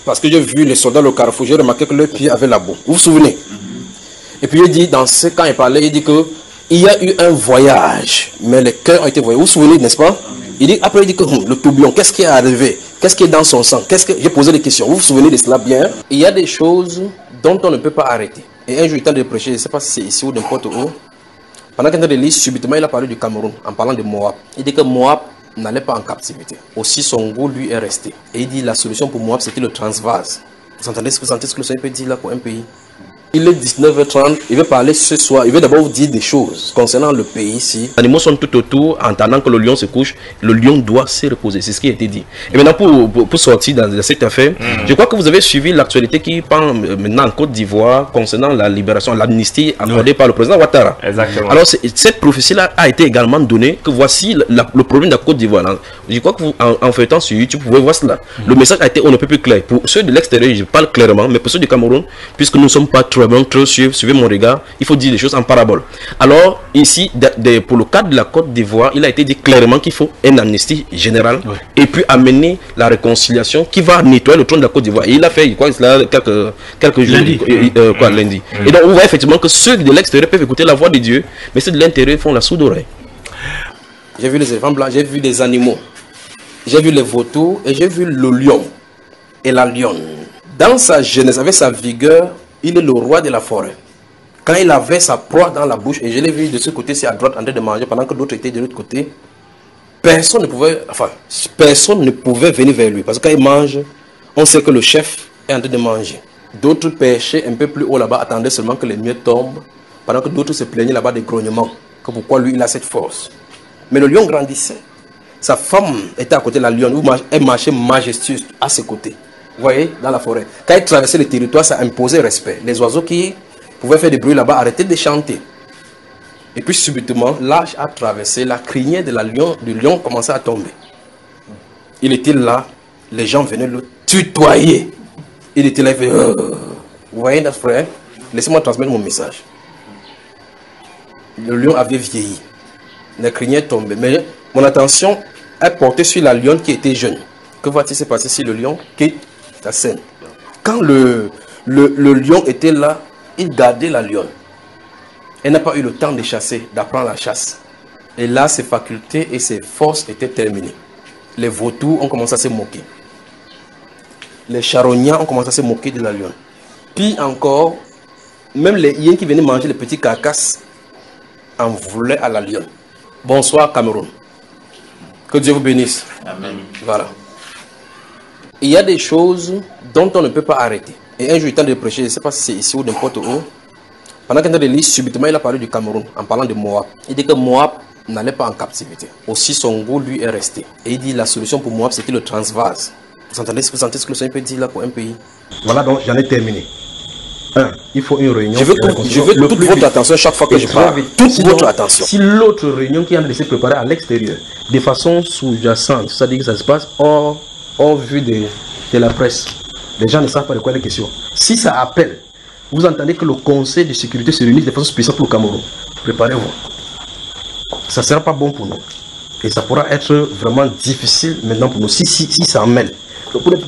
Parce que j'ai vu les soldats au carrefour, j'ai remarqué que leurs pieds avaient la boue. Vous vous souvenez? Et puis il dit, quand il parlait, il dit que il y a eu un voyage, mais les cœurs ont été voyagés. Vous vous souvenez, n'est-ce pas? Après il dit que le tourbillon, qu'est-ce qui est arrivé? Qu'est-ce qui est dans son sang? J'ai posé des questions. Vous vous souvenez de cela bien? Il y a des choses dont on ne peut pas arrêter. Et un jour, il tente de prêcher, je ne sais pas si c'est ici ou n'importe où. Pendant qu'il était de lire, subitement, il a parlé du Cameroun en parlant de Moab. Il dit que Moab n'allait pas en captivité. Aussi, son goût, lui, est resté. Et il dit la solution pour Moab, c'était le Transvaase. Vous entendez ce que le Seigneur peut dire là pour un pays? Il est 19h30, il veut parler ce soir, il veut d'abord vous dire des choses concernant le pays ici. Les animaux sont tout autour, en attendant que le lion se couche, le lion doit se reposer, c'est ce qui a été dit. Et maintenant pour sortir dans cette affaire, je crois que vous avez suivi l'actualité qui prend maintenant en Côte d'Ivoire concernant la libération, l'amnistie accordée par le président Ouattara.
Exactement.
Alors cette prophétie-là a été également donnée, que voici le problème de la Côte d'Ivoire. Je crois que vous, en feuilletant sur YouTube, vous pouvez voir cela. Le message a été on ne peut plus clair. Pour ceux de l'extérieur, je parle clairement, mais pour ceux du Cameroun, puisque nous ne sommes pas trop suivez mon regard, il faut dire des choses en parabole. Alors ici, pour le cas de la Côte d'Ivoire, il a été dit clairement qu'il faut une amnistie générale et puis amener la réconciliation qui va nettoyer le trône de la Côte d'Ivoire. Et il a fait, je crois, quelques jours, lundi. Et donc on voit effectivement que ceux de l'extérieur peuvent écouter la voix de Dieu, mais ceux de l'intérieur font la sourde oreille. J'ai vu les éléphants blancs, j'ai vu des animaux, j'ai vu les vautours et j'ai vu le lion et la lionne. Dans sa jeunesse, avec sa vigueur, il est le roi de la forêt. Quand il avait sa proie dans la bouche, et je l'ai vu de ce côté-ci à droite en train de manger, pendant que d'autres étaient de l'autre côté, personne ne pouvait venir vers lui. Parce que quand il mange, on sait que le chef est en train de manger. D'autres pêchaient un peu plus haut là-bas, attendaient seulement que les miettes tombent, pendant que d'autres se plaignaient là-bas des grognements. Que pourquoi lui, il a cette force. Mais le lion grandissait. Sa femme était à côté de la lionne, elle marchait majestueuse à ses côtés. Vous voyez, dans la forêt. Quand il traversait le territoire, ça imposait respect. Les oiseaux qui pouvaient faire des bruits là-bas arrêtaient de chanter. Et puis subitement, l'âge a traversé, la crinière du lion commençait à tomber. Il était là, les gens venaient le tutoyer. Il était là, il fait Vous voyez notre frère? Laissez-moi transmettre mon message. Le lion avait vieilli. La crinière tombait. Mais mon attention est portée sur la lionne qui était jeune. Que va-t-il se passer si le lion quitte la scène? Quand le lion était là, il gardait la lionne. Elle n'a pas eu le temps de chasser, d'apprendre la chasse. Et là, ses facultés et ses forces étaient terminées. Les vautours ont commencé à se moquer. Les charognards ont commencé à se moquer de la lionne. Puis encore, même les hyènes qui venaient manger les petits carcasses en voulaient à la lionne. Bonsoir Cameroun. Que Dieu vous bénisse.
Amen.
Voilà. Il y a des choses dont on ne peut pas arrêter. Et un jour, il tente de prêcher, je ne sais pas si c'est ici ou n'importe où. Pendant qu'il était de lire, subitement, il a parlé du Cameroun en parlant de Moab. Il dit que Moab n'allait pas en captivité. Aussi, son goût, lui, est resté. Et il dit la solution pour Moab, c'était le Transvaase. Vous entendez ce que le peut dire là pour un pays?
Voilà, donc j'en ai terminé. Il faut une réunion.
Je veux toute votre attention chaque fois que je parle. Toute votre attention.
Si l'autre réunion qui est en train de se préparer à l'extérieur, de façon sous-jacente, c'est-à-dire que ça se passe hors vue de la presse, les gens ne savent pas de quoi il est question. Si ça appelle, vous entendez que le Conseil de sécurité se réunit de façon spéciale pour le Cameroun, préparez-vous. Ça ne sera pas bon pour nous. Et ça pourra être vraiment difficile maintenant pour nous si ça en mêle.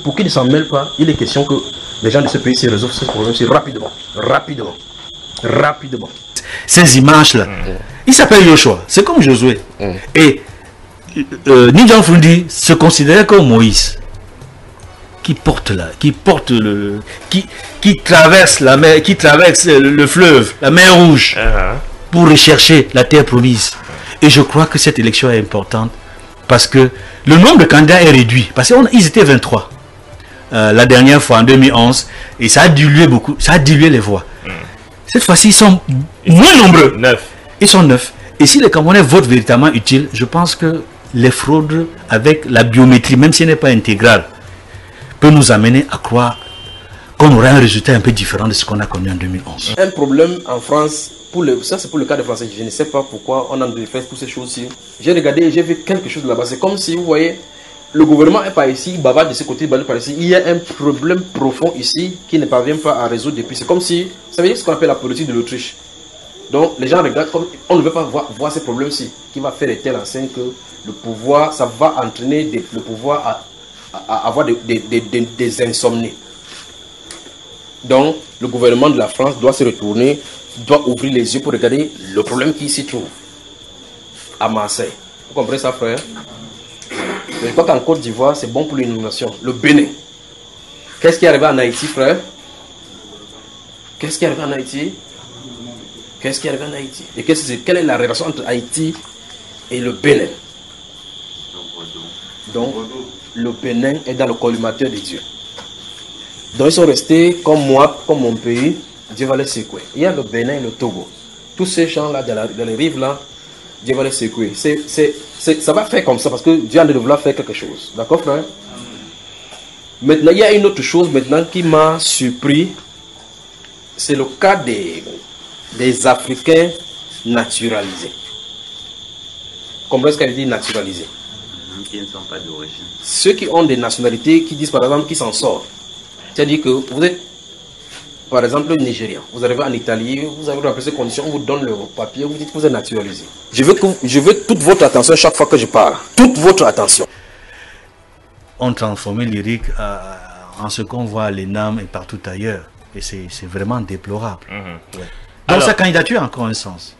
Pour qu'il ne s'en mêle pas, il est question que les gens de ce pays se résolvent ce problème rapidement.
Ces images-là, il s'appelle Joshua, c'est comme Josué. Et Ninja Fundi se considérait comme Moïse, qui traverse la mer, qui traverse le fleuve, la mer Rouge, pour rechercher la terre promise. Et je crois que cette élection est importante parce que le nombre de candidats est réduit. Parce qu'ils étaient 23 la dernière fois en 2011 et ça a dilué beaucoup, ça a dilué les voix. Cette fois-ci, ils sont moins nombreux. 9. Ils sont 9. Et si les Camerounais votent véritablement utile, je pense que les fraudes avec la biométrie, même si elle n'est pas intégrale, peut nous amener à croire qu'on aura un résultat un peu différent de ce qu'on a connu en 2011.
Un problème en France, ça c'est pour le cas de Français, je ne sais pas pourquoi on a fait toutes ces choses-ci. J'ai regardé et j'ai vu quelque chose là-bas. C'est comme si, vous voyez, le gouvernement est pas ici, il bavarde de ce côté, il bavarde par ici. Il y a un problème profond ici qui ne parvient pas à résoudre depuis. C'est comme si, ça veut dire ce qu'on appelle la politique de l'Autriche. Donc les gens regardent comme on ne veut pas voir ces problèmes-ci, qui va faire de telle enseigne que le pouvoir, ça va entraîner le pouvoir à avoir des insomnies. Donc le gouvernement de la France doit se retourner, doit ouvrir les yeux pour regarder le problème qui s'y trouve à Marseille. Vous comprenez ça, frère? Je crois qu'en Côte d'Ivoire, c'est bon pour l'inondation. Le Bénin. Qu'est-ce qui est arrivé en Haïti, frère? Qu'est-ce qui est arrivé en Haïti? Qu'est-ce qui est arrivé en Haïti? Et quelle est la relation entre Haïti et le Bénin? Donc, le Bénin est dans le collimateur de Dieu. Donc, ils sont restés comme moi, comme mon pays. Dieu va les secouer. Il y a le Bénin et le Togo. Tous ces gens-là, dans les rives là, Dieu va les secouer. Ça va faire comme ça parce que Dieu a de vouloir faire quelque chose. D'accord, frère? Maintenant, il y a une autre chose maintenant qui m'a surpris. C'est le cas des Africains naturalisés. Comprenez ce qu'elle dit naturalisés?
Qui ne sont pas d'origine.
Ceux qui ont des nationalités qui disent par exemple qu'ils s'en sortent. C'est-à-dire que vous êtes par exemple Nigérian, vous arrivez en Italie, vous avez rempli ces conditions, on vous donne le papier, vous dites que vous êtes naturalisé. Je veux toute votre attention chaque fois que je parle. Toute votre attention.
On transforme l'IRIC en ce qu'on voit à l'ENAM et partout ailleurs. Et c'est vraiment déplorable. Ouais. Donc
alors,
sa candidature a encore un sens.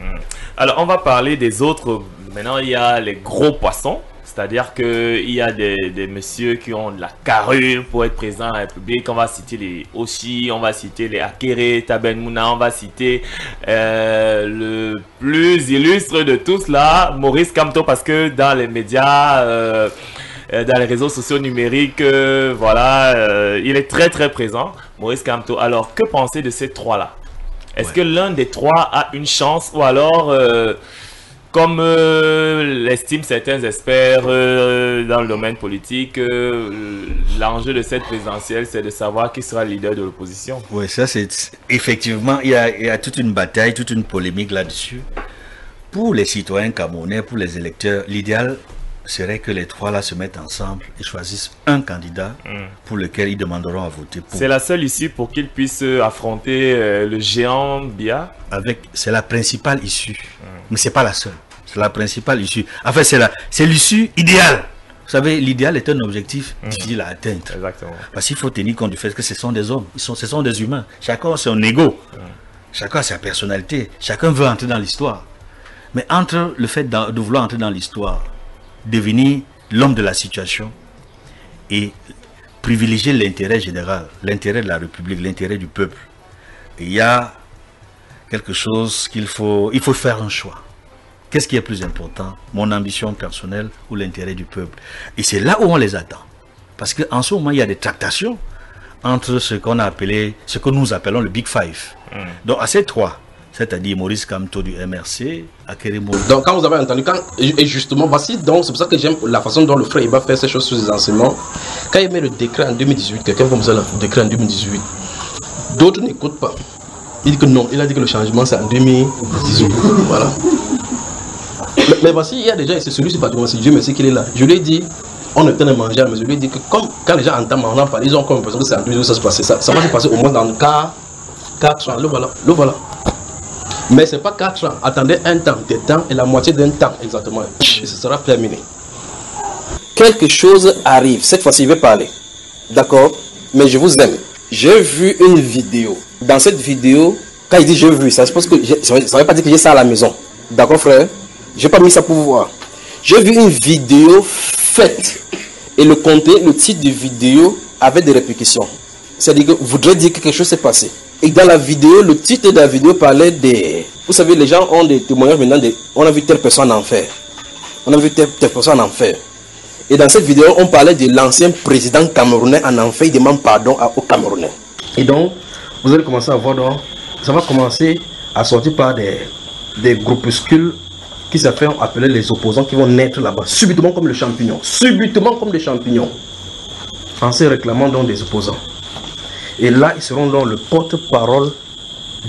Alors on va parler des autres. Maintenant il y a les gros poissons. C'est-à-dire qu'il y a des messieurs qui ont de la carrure pour être présents à la République. On va citer les Oshi, on va citer les Akere, Taben Mouna, on va citer le plus illustre de tous là, Maurice Kamto, parce que dans les médias, dans les réseaux sociaux numériques, voilà, il est très très présent, Maurice Kamto. Alors, que penser de ces trois-là? Est-ce que l'un des trois a une chance ou alors... comme l'estiment certains experts dans le domaine politique, l'enjeu de cette présidentielle, c'est de savoir qui sera le leader de l'opposition.
Oui, ça c'est effectivement, il y a toute une bataille, toute une polémique là-dessus. Pour les citoyens camerounais, pour les électeurs, l'idéal serait que les trois là se mettent ensemble et choisissent un candidat pour lequel ils demanderont à voter pour. C'est
la seule issue pour qu'ils puissent affronter le géant Bia.
C'est la principale issue, mais c'est pas la seule. C'est la principale issue. En fait, c'est l'issue idéale. Vous savez, l'idéal est un objectif difficile à atteindre.
Exactement.
Parce qu'il faut tenir compte du fait que ce sont des hommes, ce sont des humains. Chacun a son ego. Chacun a sa personnalité. Chacun veut entrer dans l'histoire. Mais entre le fait de vouloir entrer dans l'histoire, devenir l'homme de la situation et privilégier l'intérêt général, l'intérêt de la République, l'intérêt du peuple, il y a quelque chose il faut faire un choix. Qu'est-ce qui est plus important? Mon ambition personnelle ou l'intérêt du peuple? Et c'est là où on les attend. Parce qu'en ce moment, il y a des tractations entre ce que nous appelons le Big Five. Donc à ces trois, c'est-à-dire Maurice Kamto du MRC, Akere Mourou.
Donc quand vous avez entendu, et justement, voici donc, c'est pour ça que j'aime la façon dont le frère Iba fait ces choses sur les enseignements. Quand il met le décret en 2018, quelqu'un comme ça, le décret en 2018, d'autres n'écoutent pas. Il dit que non, il a dit que le changement c'est en 2018. Voilà. Mais voici, il y a déjà, c'est celui-ci, Dieu merci qu'il est là. Je lui ai dit, on est en train de manger, mais je lui ai dit que comme, quand les gens entendent maintenant parler, ils ont comme l'impression que c'est en 2018 que ça se passait. Ça va se passer au moins dans 4 ans. Le voilà. Mais c'est pas 4 ans. Attendez un temps, des temps et la moitié d'un temps exactement. Et ce sera terminé. Quelque chose arrive. Cette fois-ci, je vais parler. D'accord? Mais je vous aime. J'ai vu une vidéo. Dans cette vidéo, quand il dit j'ai vu, ça suppose que ça ne veut pas dire que j'ai ça à la maison. D'accord, frère? J'ai pas mis ça pour vous voir. J'ai vu une vidéo faite. Et le contenu, le titre de vidéo avait des répercussions. C'est-à-dire que vous voudrez dire que quelque chose s'est passé. Et dans la vidéo, le titre de la vidéo parlait des... Vous savez, les gens ont des témoignages maintenant. On a vu telle personne en enfer. On a vu telle personne en enfer. Et dans cette vidéo, on parlait de l'ancien président camerounais en enfer. Il demande pardon aux Camerounais. Et donc, vous allez commencer à voir, donc, ça va commencer à sortir par des groupuscules qui se font appeler les opposants qui vont naître là-bas. Subitement comme le champignon. Subitement comme des champignons. En se réclamant donc des opposants. Et là, ils seront dans le porte-parole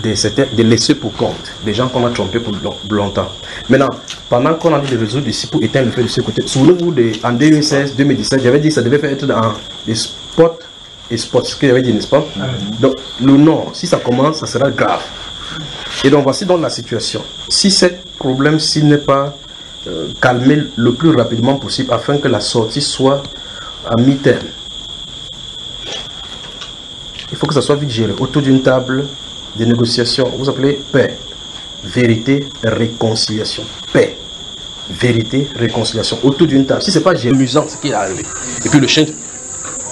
des laissés pour compte, des gens qu'on a trompés pour longtemps. Maintenant, pendant qu'on a dit de résoudre ici pour éteindre le feu de ce côté, souvenez-vous en 2016-2017, j'avais dit que ça devait être dans les spots et spots, ce que j'avais dit, n'est-ce pas? Donc, le non, si ça commence, ça sera grave. Et donc, voici donc la situation. Si ce problème-ci n'est pas calmé le plus rapidement possible afin que la sortie soit à mi-terme, il faut que ça soit vite géré autour d'une table de négociation. Vous appelez paix, vérité, réconciliation. Paix, vérité, réconciliation. Autour d'une table. Si c'est pas amusant ce qui est arrivé. Et puis le chien,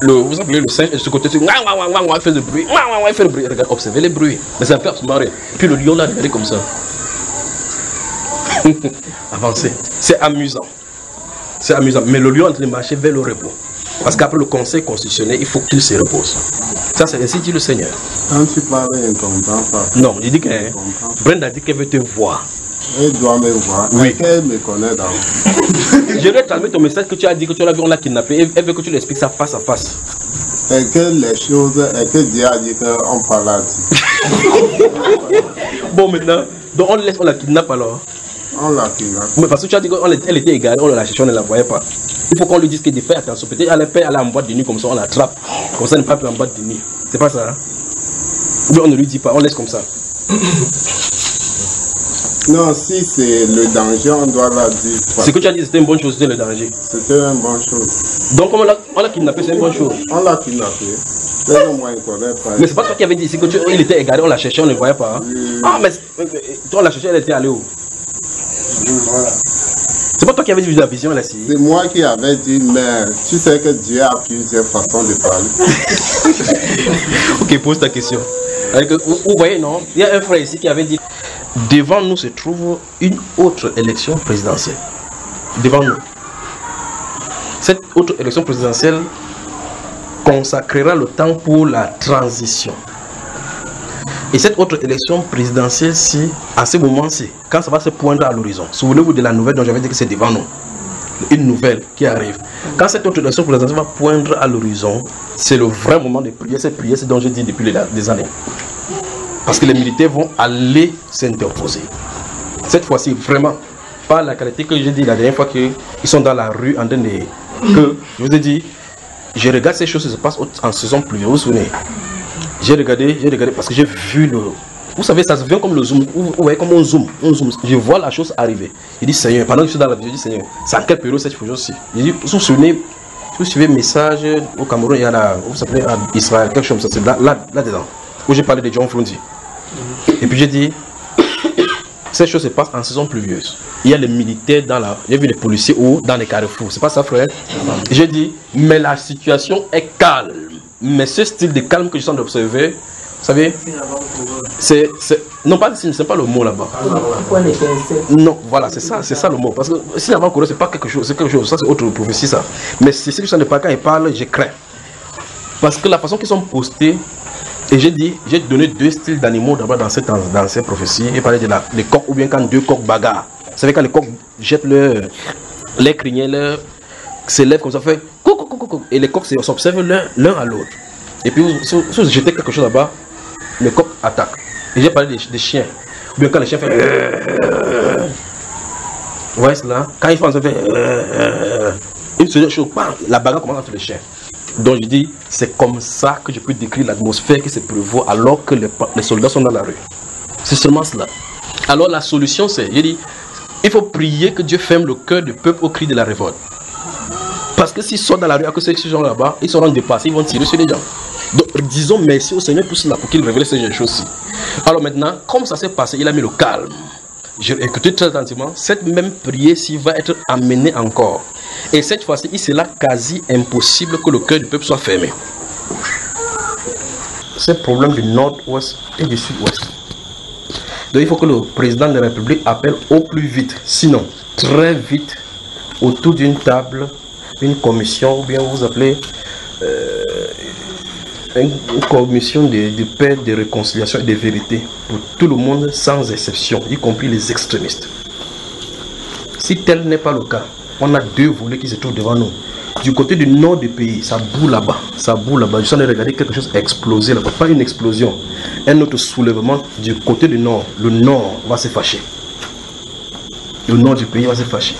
vous appelez le singe de ce côté, il fait le bruit. Il fait le bruit. Regardez, observez les bruits. Mais ça fait absolument rien. Et puis le lion là, regardez comme ça. Avancez. C'est amusant. C'est amusant. Mais le lion est en train de marcher vers le repos. Parce qu'après le conseil constitutionnel, il faut qu'il se repose. Ça, c'est ainsi dit le Seigneur.
Quand tu parles, il ne comprend pas.
Non, il dit que Brenda dit qu'elle veut te voir.
Elle doit me voir.
Oui.
Elle me connaît d'abord.
Je vais calmer ton message que tu as dit que tu l'as vu, on l'a kidnappé. Elle veut que tu lui expliques ça face à face.
Et que les choses, et que Dieu a dit qu'on parle à Dieu.
Bon, maintenant, donc on la kidnappe alors.
On l'a kidnappé.
Mais parce que tu as dit qu'elle était égarée, on la cherchait, on ne la voyait pas. Il faut qu'on lui dise qu'il fait attention. Peut-être elle est en boîte de nuit comme ça, on l'attrape. Comme ça, elle n'est pas plus en boîte de nuit. C'est pas ça, hein? Ou bien on ne lui dit pas, on laisse comme ça.
Non, si c'est le danger, on doit la dire.
Ce que tu as dit, c'était une bonne chose, c'était le danger.
C'était une bonne chose.
Donc, comme on l'a kidnappé, c'est une bonne chose.
On l'a kidnappé. Mais au moins, il ne connaît pas.
Mais c'est pas toi qui avais dit ici qu'il était égaré, on l'a cherché, on ne le voyait pas. Hein? Ah, mais toi, on l'a cherché, elle était allée où?
Voilà.
C'est pas toi qui avais dit la vision là, si.
C'est moi qui avais dit, mais tu sais que Dieu a plusieurs façons de parler.
Ok, pose ta question. Vous voyez, non? Il y a un frère ici qui avait dit, devant nous se trouve une autre élection présidentielle. Devant nous. Cette autre élection présidentielle consacrera le temps pour la transition. Et cette autre élection présidentielle-ci, à ce moment-ci, quand ça va se poindre à l'horizon, souvenez-vous de la nouvelle dont j'avais dit que c'est devant nous. Une nouvelle qui arrive. Quand cette autre élection présidentielle va poindre à l'horizon, c'est le vrai moment de prière. Cette prière, c'est dont j'ai dit depuis des années. Parce que les militaires vont aller s'interposer. Cette fois-ci, vraiment, pas la qualité que j'ai dit la dernière fois qu'ils sont dans la rue en train de... Que, je vous ai dit, je regarde ces choses qui se passent en saison pluvieuse. Vous vous souvenez? J'ai regardé parce que j'ai vu le... Vous savez, ça se vient comme le zoom. Vous voyez comme on zoom. Je vois la chose arriver. Il dit, Seigneur, pendant que je suis dans la vidéo, je dis, Seigneur, c'est en quelle période cette chose-ci? Il dit, vous vous souvenez, si vous suivez le message au Cameroun, il y a là, vous savez, à Israël, quelque chose comme ça, c'est là-dedans, où j'ai parlé de John Frondi. Et puis j'ai dit, cette chose se passe en saison pluvieuse. Il y a les militaires dans la... J'ai vu les policiers ou dans les carrefours. C'est pas ça, frère? J'ai dit, mais la situation est calme. Mais ce style de calme que je sens d'observer, vous savez, c'est... Non, pas c'est pas le mot là-bas. Non, voilà, c'est ça le mot. Parce que si avant courir, c'est pas quelque chose, c'est quelque chose, ça c'est autre prophétie ça. Mais c'est ce que je sens de pas quand ils parlent, je crains. Parce que la façon qu'ils sont postés, Et j'ai donné 2 styles d'animaux d'abord dans cette prophétie. J'ai parlé des coqs, ou bien quand 2 coqs bagarrent. Vous savez, quand les coqs jettent les criniers, s'élèvent comme ça, fait coucou, coucou, coucou. Et les coqs s'observent l'un à l'autre. Et puis, si vous jetez quelque chose là-bas, le coq attaque. Et j'ai parlé des chiens. Ou bien quand les chiens font. Vous voyez cela? Quand ils font ça, une seule chose, la bagarre commence entre les chiens. Donc je dis, c'est comme ça que je peux décrire l'atmosphère qui se prévaut alors que les soldats sont dans la rue. C'est seulement cela. Alors la solution c'est, je dis, il faut prier que Dieu ferme le cœur du peuple au cri de la révolte. Parce que s'ils sont dans la rue, à cause de ces gens là-bas, ils seront dépassés, ils vont tirer sur les gens. Donc disons merci au Seigneur pour cela, pour qu'il révèle ces choses-ci. Alors maintenant, comme ça s'est passé, il a mis le calme. J'ai écouté très attentivement, cette même prière-ci va être amenée encore. Et cette fois-ci, il sera quasi impossible que le cœur du peuple soit fermé. C'est le problème du nord-ouest et du sud-ouest. Donc il faut que le président de la République appelle au plus vite, sinon très vite, autour d'une table, une commission, ou bien vous appelez une commission de paix, de réconciliation et de vérité pour tout le monde sans exception, y compris les extrémistes. Si tel n'est pas le cas, on a 2 volets qui se trouvent devant nous. Du côté du nord du pays, ça boue là-bas, ça boue là-bas. Je suis en train de regarder quelque chose exploser là-bas, pas une explosion, un autre soulèvement du côté du nord. Le nord va se fâcher. Le nord du pays va se fâcher.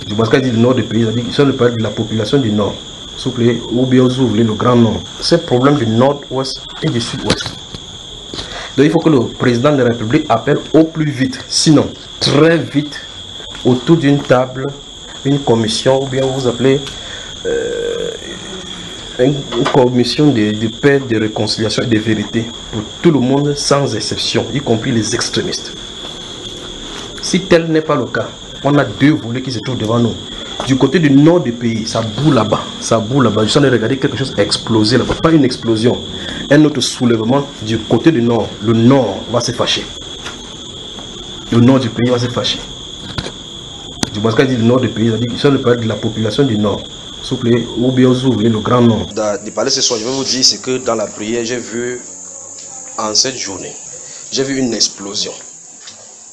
Du moins, quand il dit le nord du pays, ça dit qu'ils sont de la population du nord. S'il vous plaît, ou bien vous ouvrez le grand nord. C'est le problème du nord-ouest et du sud-ouest. Donc il faut que le président de la République appelle au plus vite, sinon très vite, autour d'une table, une commission, ou bien vous appelez une commission de paix, de réconciliation et de vérité pour tout le monde sans exception, y compris les extrémistes. Si tel n'est pas le cas, on a 2 volets qui se trouvent devant nous. Du côté du nord du pays, ça boue là-bas, ça boue là-bas. Je suis en train de regarder quelque chose exploser là-bas, pas une explosion, un autre soulèvement du côté du nord. Le nord va se fâcher. Le nord du pays va se fâcher. Du moins, quand il dit le nord du pays, ça dit qu'ils sont de la population du nord. S'il vous plaît, ou bien vous ouvrez le grand nord. De parler ce soir, je vais vous dire, c'est que dans la prière, j'ai vu, en cette journée, j'ai vu une explosion.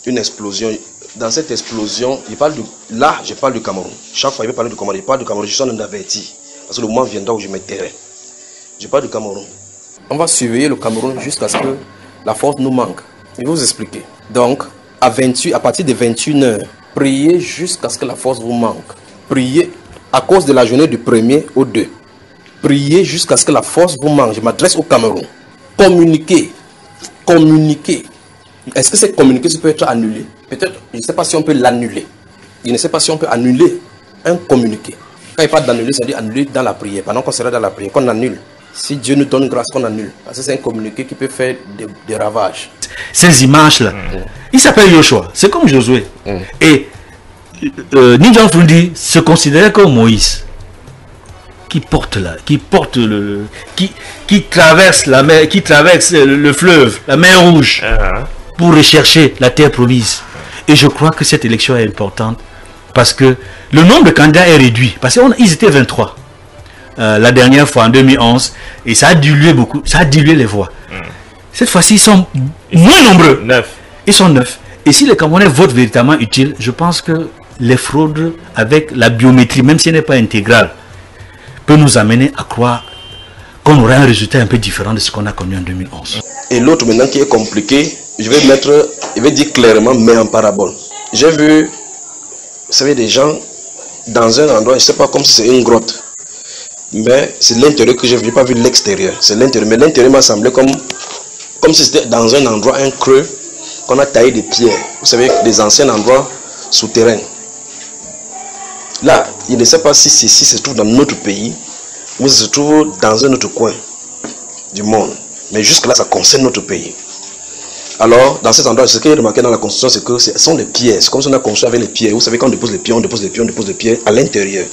Une explosion. Dans cette explosion, je parle du Cameroun. Chaque fois, il veut parler du Cameroun. Je parle du Cameroun, je suis en train d'avertir. Parce que le moment viendra où je me tairai. Je parle du Cameroun. On va surveiller le Cameroun jusqu'à ce que la force nous manque. Je vais vous expliquer. Donc, à partir de 21h, priez jusqu'à ce que la force vous manque. Priez à cause de la journée du 1er au 2. Priez jusqu'à ce que la force vous manque. Je m'adresse au Cameroun. Communiquez. Communiquez. Est-ce que cette communiqué peut être annulé? Peut-être, je ne sais pas si on peut l'annuler. Je ne sais pas si on peut annuler un communiqué. Quand il parle d'annuler, ça veut dire annuler dans la prière. Pendant qu'on sera dans la prière, qu'on annule. Si Dieu nous donne grâce, qu'on annule. Parce que c'est un communiqué qui peut faire des ravages.
Ces images-là, il s'appelle Joshua. C'est comme Josué. Et Ninja Fundi se considérait comme Moïse. Qui traverse la mer, qui traverse le fleuve, la mer Rouge, pour rechercher la terre promise. Et je crois que cette élection est importante parce que le nombre de candidats est réduit. Parce qu'ils étaient 23 la dernière fois en 2011 et ça a dilué beaucoup, ça a dilué les voix. Cette fois-ci, ils sont moins nombreux.
9.
Ils sont 9. Et si les Camerounais votent véritablement utile, je pense que les fraudes avec la biométrie, même si elle n'est pas intégrale, peut nous amener à croire qu'on aura un résultat un peu différent de ce qu'on a connu en 2011.
Et l'autre maintenant qui est compliqué, je vais dire clairement, mais en parabole. J'ai vu, vous savez, des gens dans un endroit, je ne sais pas comme si c'est une grotte, mais c'est l'intérieur que j'ai vu, je n'ai pas vu l'extérieur, c'est l'intérieur. Mais l'intérieur m'a semblé comme si c'était dans un endroit, un creux, qu'on a taillé des pierres, vous savez, des anciens endroits souterrains. Là, il ne sait pas si ceci se trouve dans notre pays ou se trouve dans un autre coin du monde. Mais jusque-là, ça concerne notre pays. Alors, dans cet endroit, ce qu'il y a remarqué dans la construction, c'est que ce sont des pierres. C'est comme si on a construit avec les pierres. Vous savez, quand on dépose les pierres, on dépose les pierres, on dépose les pierres à l'intérieur.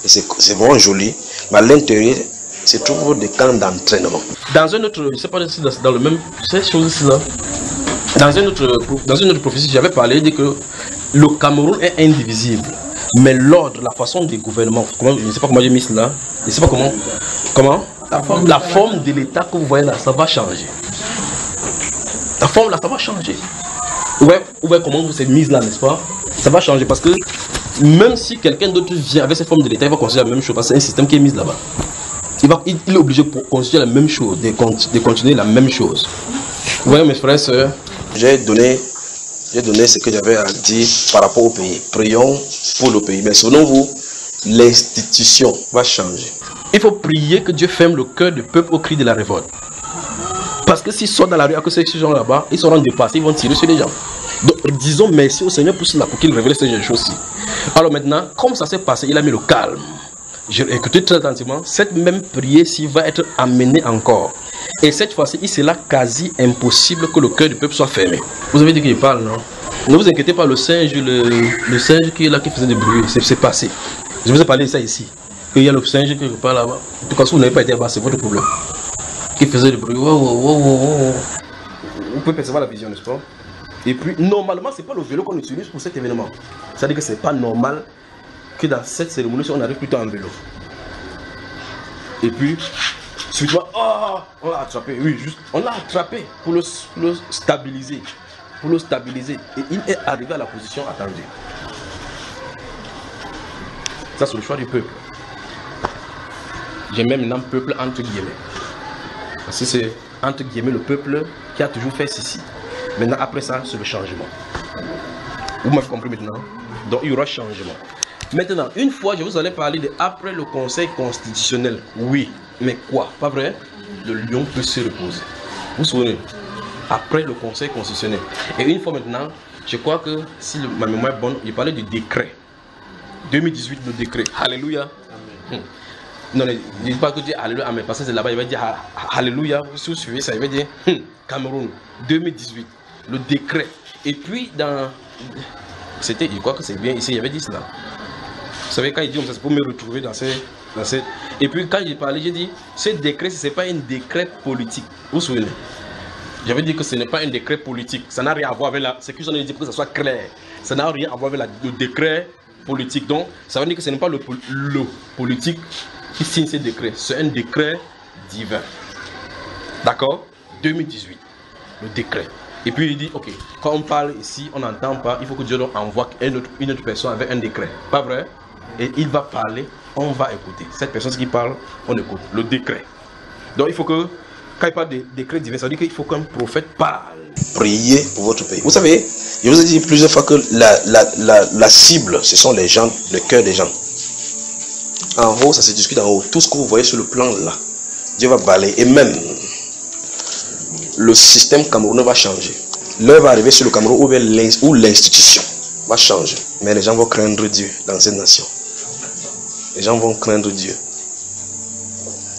Et c'est vraiment joli. Mais à l'intérieur, se trouvent des camps d'entraînement. Dans un autre, je ne sais pas si dans le même, ces choses-là, dans une autre prophétie, j'avais parlé, il dit que le Cameroun est indivisible. Mais l'ordre, la façon des gouvernements, je ne sais pas comment j'ai mis cela, je ne sais pas comment La forme de l'État que vous voyez là, ça va changer. La forme là, ça va changer. Vous voyez comment vous êtes mise là, n'est-ce pas? Ça va changer parce que même si quelqu'un d'autre vient avec cette forme de l'État, il va considérer la même chose parce que c'est un système qui est mis là-bas. Il est obligé de considérer la même chose, de continuer la même chose. Vous voyez mes frères et sœurs, j'ai donné ce que j'avais à dire par rapport au pays. Prions pour le pays. Mais selon vous, l'institution va changer. Il faut prier que Dieu ferme le cœur du peuple au cri de la révolte. Parce que s'ils sont dans la rue, à cause de ces gens là-bas, ils seront dépassés, ils vont tirer sur les gens. Donc disons merci au Seigneur pour cela, pour qu'il révèle ces choses-ci. Alors maintenant, comme ça s'est passé, il a mis le calme. Je l'ai écouté très attentivement. Cette même prière-ci va être amenée encore. Et cette fois-ci, il sera quasi impossible que le cœur du peuple soit fermé. Vous avez dit qu'il parle, non? Ne vous inquiétez pas, le singe qui est là, qui faisait du bruit, c'est passé. Je vous ai parlé de ça ici. Il y a le singe qui parle là-bas. En tout cas, si vous n'avez pas été là-bas, c'est votre problème. Qui faisait du bruit. Vous pouvez percevoir la vision, n'est-ce pas? Et puis, normalement, ce n'est pas le vélo qu'on utilise pour cet événement. C'est-à-dire que ce n'est pas normal que dans cette cérémonie, on arrive plutôt en vélo. Et puis, subitement, on l'a attrapé. Oui, juste, on l'a attrapé pour le stabiliser. Pour le stabiliser. Et il est arrivé à la position attendue. Ça, c'est le choix du peuple. J'ai même un peuple entre guillemets. Parce que c'est entre guillemets le peuple qui a toujours fait ceci. Maintenant, après ça, c'est le changement. Vous m'avez compris maintenant? Donc, il y aura changement. Maintenant, une fois, je vous allais parler de après le Conseil constitutionnel. Oui, mais quoi? Pas vrai? Le lion peut se reposer. Vous vous souvenez? Après le Conseil constitutionnel. Et une fois maintenant, je crois que si ma mémoire est bonne, il parlait du décret. 2018, le décret. Alléluia. Non, ne dis pas que Dieu Alléluia, mais parce que c'est là-bas, il va dire Alléluia. Si vous suivez ça, il va dire Cameroun, 2018, le décret. Et puis, c'était, je crois que c'est bien ici, il avait dit cela. Vous savez, quand il dit comme ça, c'est pour me retrouver dans ces. Et puis, quand j'ai parlé, j'ai dit ce décret, ce n'est pas un décret politique. Vous vous souvenez? J'avais dit que ce n'est pas un décret politique. Ça n'a rien à voir avec la. C'est que j'en ai dit pour que ça soit clair. Ça n'a rien à voir avec le décret politique. Donc, ça veut dire que ce n'est pas le politique qui signe ces décrets. C'est un décret divin. D'accord? 2018. Le décret. Et puis il dit, ok, quand on parle ici, on n'entend pas, il faut que Dieu envoie une autre personne avec un décret. Pas vrai? Et il va parler, on va écouter. Cette personne qui parle, on écoute. Le décret. Donc il faut que, quand il parle de décret divin, ça veut dire qu'il faut qu'un prophète parle. Priez pour votre pays. Vous savez, je vous ai dit plusieurs fois que la cible, ce sont les gens, le cœur des gens. En haut, ça se discute en haut. Tout ce que vous voyez sur le plan là, Dieu va balayer. Et même, le système camerounais va changer. L'heure va arriver sur le Cameroun où l'institution va changer. Mais les gens vont craindre Dieu dans cette nation. Les gens vont craindre Dieu.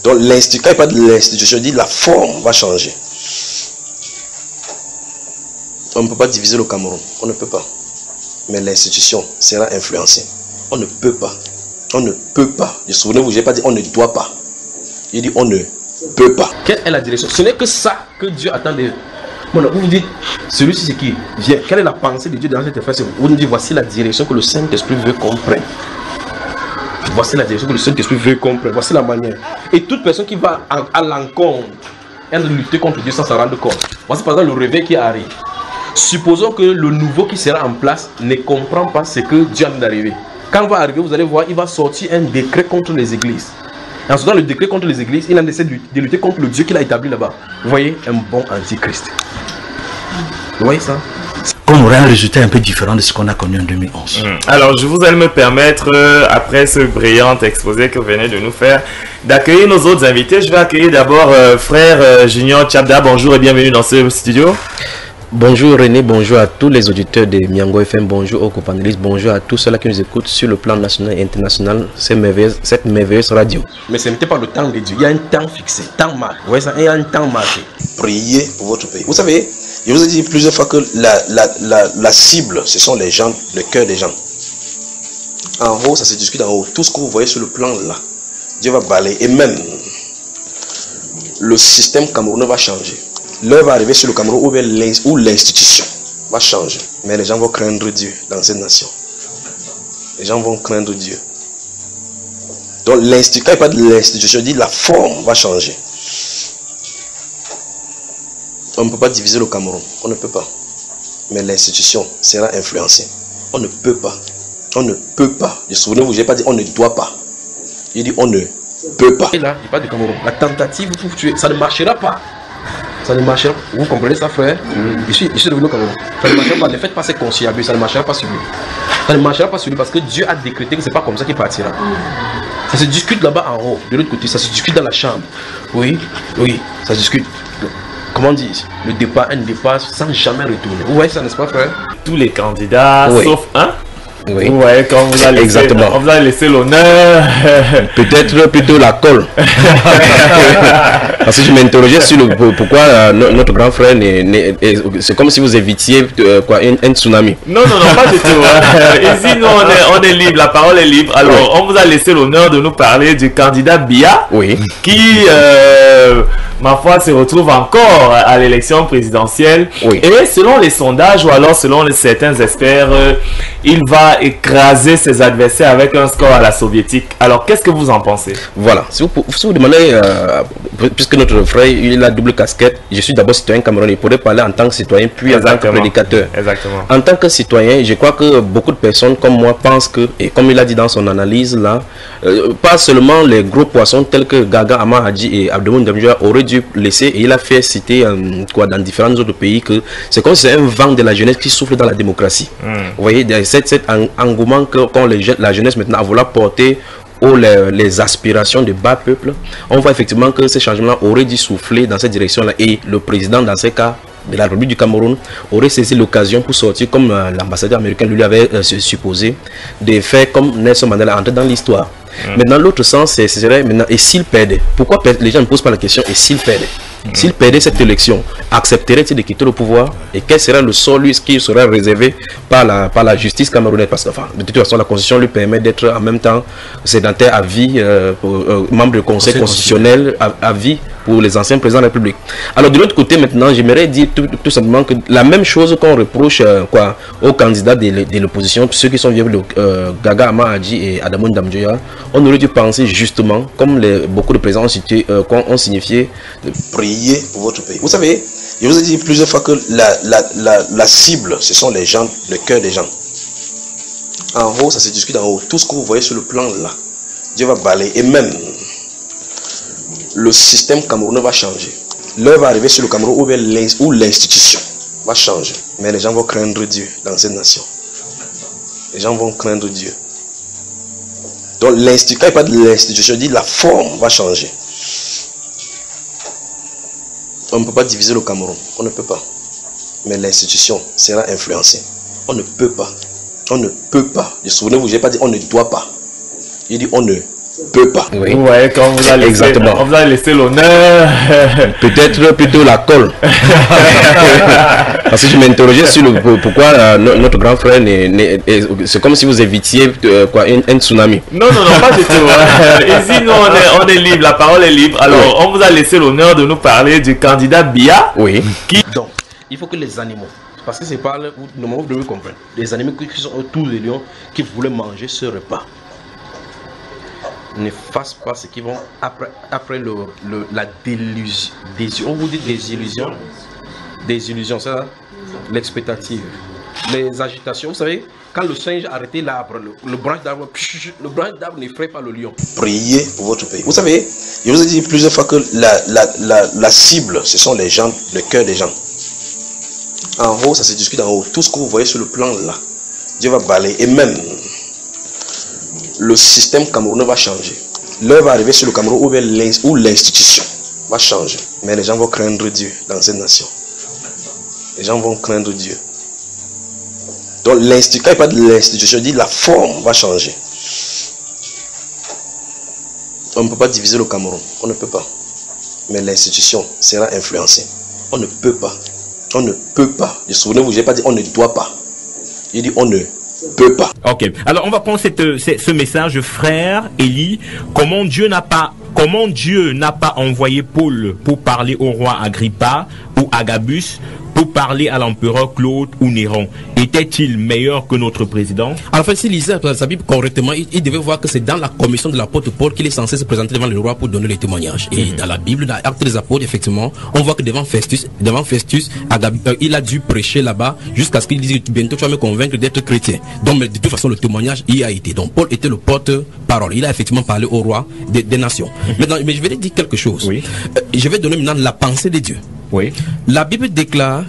Donc, quand il parle de l'institution, il dit la forme va changer. On ne peut pas diviser le Cameroun. On ne peut pas. Mais l'institution sera influencée. On ne peut pas. On ne peut pas. Souvenez-vous, je n'ai pas dit on ne doit pas. J'ai dit on ne peut pas. Quelle est la direction? Ce n'est que ça que Dieu attend de. Bon, vous vous dites, celui-ci c'est qui vient. Quelle est la pensée de Dieu dans cette affaire? Vous nous dites, voici la direction que le Saint-Esprit veut qu'on prenne. Voici la direction que le Saint-Esprit veut qu'on prenne. Voici la manière. Et toute personne qui va à l'encontre, elle lutter contre Dieu sans s'en rendre compte. Voici par exemple le réveil qui arrive. Supposons que le nouveau qui sera en place ne comprend pas ce que Dieu vient d'arriver. Quand il va arriver, vous allez voir, il va sortir un décret contre les églises. Et en sortant le décret contre les églises, il a décidé de lutter contre le Dieu qu'il a établi là-bas. Vous voyez, un bon antichrist. Vous voyez ça?
On aurait un résultat un peu différent de ce qu'on a connu en 2011.
Alors, je vous allez me permettre, après ce brillant exposé que vous venez de nous faire, d'accueillir nos autres invités. Je vais accueillir d'abord frère Junior Tchabda. Bonjour et bienvenue dans ce studio.
Bonjour René, bonjour à tous les auditeurs de Miango FM, bonjour aux copanélistes, bonjour à tous ceux-là qui nous écoutent sur le plan national et international, cette merveilleuse radio. Mais ce n'était pas le temps de Dieu, il y a un temps fixé, temps marqué. Vous voyez ça, il y a un temps marqué. Priez pour votre pays. Vous savez, je vous ai dit plusieurs fois que la cible, ce sont les gens, le cœur des gens. En haut, ça se discute en haut. Tout ce que vous voyez sur le plan là, Dieu va balayer. Et même, le système camerounais va changer. L'heure va arriver sur le Cameroun où l'institution va changer. Mais les gens vont craindre Dieu dans cette nation. Les gens vont craindre Dieu. Donc, quand il n'y a pas de l'institution, je dis la forme va changer. On ne peut pas diviser le Cameroun. On ne peut pas. Mais l'institution sera influencée. On ne peut pas. On ne peut pas. Souvenez-vous, je n'ai pas dit on ne doit pas. J'ai dit on ne peut pas.
Et là, il n'y a pas de Cameroun. La tentative pour tuer, ça ne marchera pas. Ça ne marchera pas. Vous comprenez ça, frère? Je suis devenu au Cameroun. Ça ne marchera pas. Ne faites pas ces conciliables. Ça ne marchera pas sur lui. Ça ne marchera pas sur lui parce que Dieu a décrété que ce n'est pas comme ça qu'il partira. Ça se discute là-bas en haut. De l'autre côté, ça se discute dans la chambre. Oui, oui, ça se discute. Comment dire? Le départ, un départ sans jamais retourner. Vous voyez ça, n'est-ce pas, frère?
Tous les candidats,
Oui.
sauf un.
Oui.
Vous voyez, quand vous allez
Exactement.
on vous a laissé l'honneur.
Peut-être plutôt la colle. Parce que je m'interrogeais sur pourquoi notre grand frère c'est comme si vous évitiez un tsunami.
Non, pas du tout. Ici, nous, on est libre, la parole est libre. Alors, on vous a laissé l'honneur de nous parler du candidat Biya,
Oui.
qui, ma foi, se retrouve encore à l'élection présidentielle.
Oui.
Et selon les sondages, ou alors selon certains experts, il va écraser ses adversaires avec un score à la soviétique. Alors, qu'est-ce que vous en pensez?
Voilà. Si vous demandez, puisque notre frère il a double casquette, je suis d'abord citoyen camerounais, il pourrait parler en tant que citoyen puis en tant que prédicateur.
Exactement.
En tant que citoyen, je crois que beaucoup de personnes comme moi pensent que, et comme il a dit dans son analyse là, pas seulement les gros poissons tels que Gaga, Ama Hadji et Abdelmoun Damjoua auraient dû laisser, et il a fait citer dans différents autres pays que c'est comme si c'est un vent de la jeunesse qui souffle dans la démocratie. Vous voyez, cet engouement qu'ont la jeunesse maintenant à vouloir porter les aspirations de bas peuple, on voit effectivement que ces changements auraient dû souffler dans cette direction-là, et le président dans ces cas de la République du Cameroun aurait saisi l'occasion pour sortir, comme l'ambassadeur américain lui avait supposé, de faire comme Nelson Mandela entrer dans l'histoire. Maintenant, l'autre sens, ce serait maintenant, et s'il perdait? Pourquoi les gens ne posent pas la question, et s'il perdait? S'il perdait cette élection, accepterait-il de quitter le pouvoir? Et quel serait le sort qui sera réservé par la justice camerounaise? Parce que, enfin, de toute façon, la Constitution lui permet d'être en même temps sédentaire à vie, membre du Conseil constitutionnel à vie pour les anciens présidents de la République. Alors, de l'autre côté, maintenant, j'aimerais dire tout simplement que la même chose qu'on reproche aux candidats de l'opposition, ceux qui sont vieux de Gaga, Ama Hadji et Abdelmoun Damjoua, on aurait dû penser justement, comme beaucoup de présidents ont signifié, de prier pour votre pays. Vous savez, je vous ai dit plusieurs fois que la cible, ce sont les gens, le cœur des gens. En haut, ça se discute en haut. Tout ce que vous voyez sur le plan là, Dieu va balayer. Et même, le système camerounais va changer. L'heure va arriver sur le Cameroun où l'institution va changer. Mais les gens vont craindre Dieu dans cette nation. Les gens vont craindre Dieu. Donc, quand il n'y a pas de l'institution, je dis la forme va changer. On ne peut pas diviser le Cameroun. On ne peut pas. Mais l'institution sera influencée. On ne peut pas. On ne peut pas. Souvenez-vous, je n'ai pas dit on ne doit pas. J'ai dit on ne peut pas.
Oui. Vous voyez, quand vous a laissé, on vous a laissé l'honneur.
Peut-être plutôt la colle. Parce que je m'interrogeais sur pourquoi notre grand frère c'est comme si vous évitiez un tsunami.
Non, pas du tout. Ici, nous, on est libre, la parole est libre. Alors, on vous a laissé l'honneur de nous parler du candidat Biya.
Oui.
Donc, il faut que les animaux, parce que c'est pas le moment où vous devez comprendre, les animaux qui sont autour des lions, qui voulaient manger ce repas, ne fassent pas ce qu'ils vont après la délusion. On vous dit des illusions, c'est ça? L'expectative, les agitations. Vous savez, quand le singe arrêtait l'arbre, le branche d'arbre n'effraie pas le lion. Priez pour votre pays. Vous savez, je vous ai dit plusieurs fois que la cible, ce sont les gens, le cœur des gens. En haut, ça se discute en haut. Tout ce que vous voyez sur le plan là, Dieu va balayer. Et même, le système camerounais va changer. L'heure va arriver sur le Cameroun où l'institution va changer. Mais les gens vont craindre Dieu dans cette nation. Les gens vont craindre Dieu. Donc, quand il n'y a pas de l'institution, je dis la forme va changer. On ne peut pas diviser le Cameroun. On ne peut pas. Mais l'institution sera influencée. On ne peut pas. On ne peut pas. Souvenez-vous, je n'ai pas dit on ne doit pas. J'ai dit on ne peut pas.
Ok. Alors on va prendre ce message, frère Élie. Comment Dieu n'a pas envoyé Paul pour parler au roi Agrippa ou Agabus pour parler à l'empereur Claude ou Néron, était-il meilleur que notre président?
En fait, s'il lisait sa Bible correctement, il devait voir que c'est dans la commission de l'apôtre Paul qu'il est censé se présenter devant le roi pour donner les témoignages. Et dans la Bible, dans l'Acte des Apôtres, effectivement, on voit que devant Festus, il a dû prêcher là-bas jusqu'à ce qu'il dise bientôt tu vas me convaincre d'être chrétien. Donc, mais de toute façon, le témoignage y a été. Donc, Paul était le porte-parole. Il a effectivement parlé au roi des nations. Maintenant, mais je vais te dire quelque chose.
Oui.
Je vais donner maintenant la pensée de Dieu.
Oui.
La Bible déclare,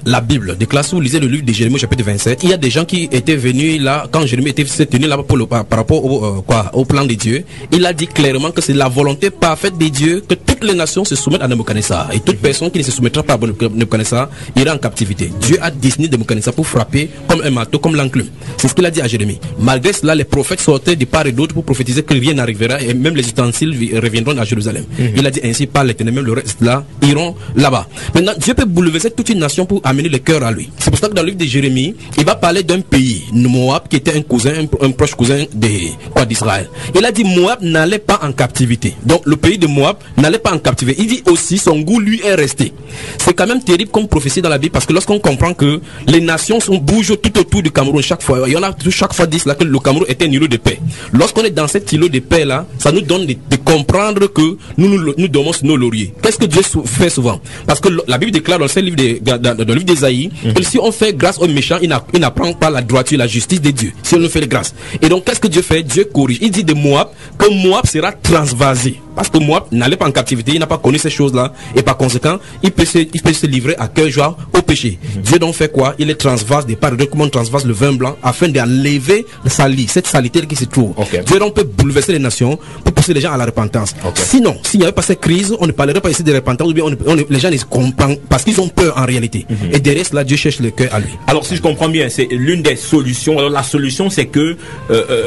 si vous lisez le livre de Jérémie, chapitre 27, il y a des gens qui étaient venus là, quand Jérémie s'est tenu là par rapport au plan de Dieu. Il a dit clairement que c'est la volonté parfaite de Dieu que toutes les nations se soumettent à Nebuchadnezzar. Et toute personne qui ne se soumettra pas à Nebuchadnezzar ira en captivité. Dieu a destiné Nebuchadnezzar pour frapper comme un marteau, comme l'enclume. C'est ce qu'il a dit à Jérémie. Malgré cela, les prophètes sortaient de part et d'autre pour prophétiser que rien n'arrivera et même les ustensiles reviendront à Jérusalem. Il a dit ainsi par l'Éternel, même le reste là iront là-bas. Maintenant, Dieu peut bouleverser toute une nation pour amener le cœur à lui. C'est pour ça que dans le livre de Jérémie, il va parler d'un pays, Moab, qui était un proche cousin d'Israël. Il a dit Moab n'allait pas en captivité. Donc le pays de Moab n'allait pas en captivité. Il dit aussi son goût lui est resté. C'est quand même terrible comme prophétie dans la Bible parce que lorsqu'on comprend que les nations bougent tout autour du Cameroun chaque fois, il y en a chaque fois disent là que le Cameroun était un îlot de paix. Lorsqu'on est dans cet îlot de paix là, ça nous donne de comprendre que nous dormons sur nos lauriers. Qu'est-ce que Dieu fait souvent? Parce que la Bible déclare dans le livre d'Ésaïe que si on fait grâce aux méchants, il n'apprend pas la droiture, la justice de Dieu. Si on nous fait grâce. Et donc, qu'est-ce que Dieu fait? Dieu corrige. Il dit de Moab que Moab sera transvasé. Parce que Moab n'allait pas en captivité, il n'a pas connu ces choses-là. Et par conséquent, il peut se livrer à cœur joie au péché. Dieu donc fait quoi? Il est transvase des parts de comment on transvase le vin blanc afin d'enlever cette salité qui se trouve. Dieu donc peut bouleverser les nations pour pousser les gens à la repentance. Sinon, s'il n'y avait pas cette crise, on ne parlerait pas ici de repentance, ou bien les gens ne comprennent parce qu'ils ont peur en réalité. Et derrière cela, Dieu cherche le cœur à lui.
Alors, si je comprends bien, c'est l'une des solutions. Alors, la solution, c'est que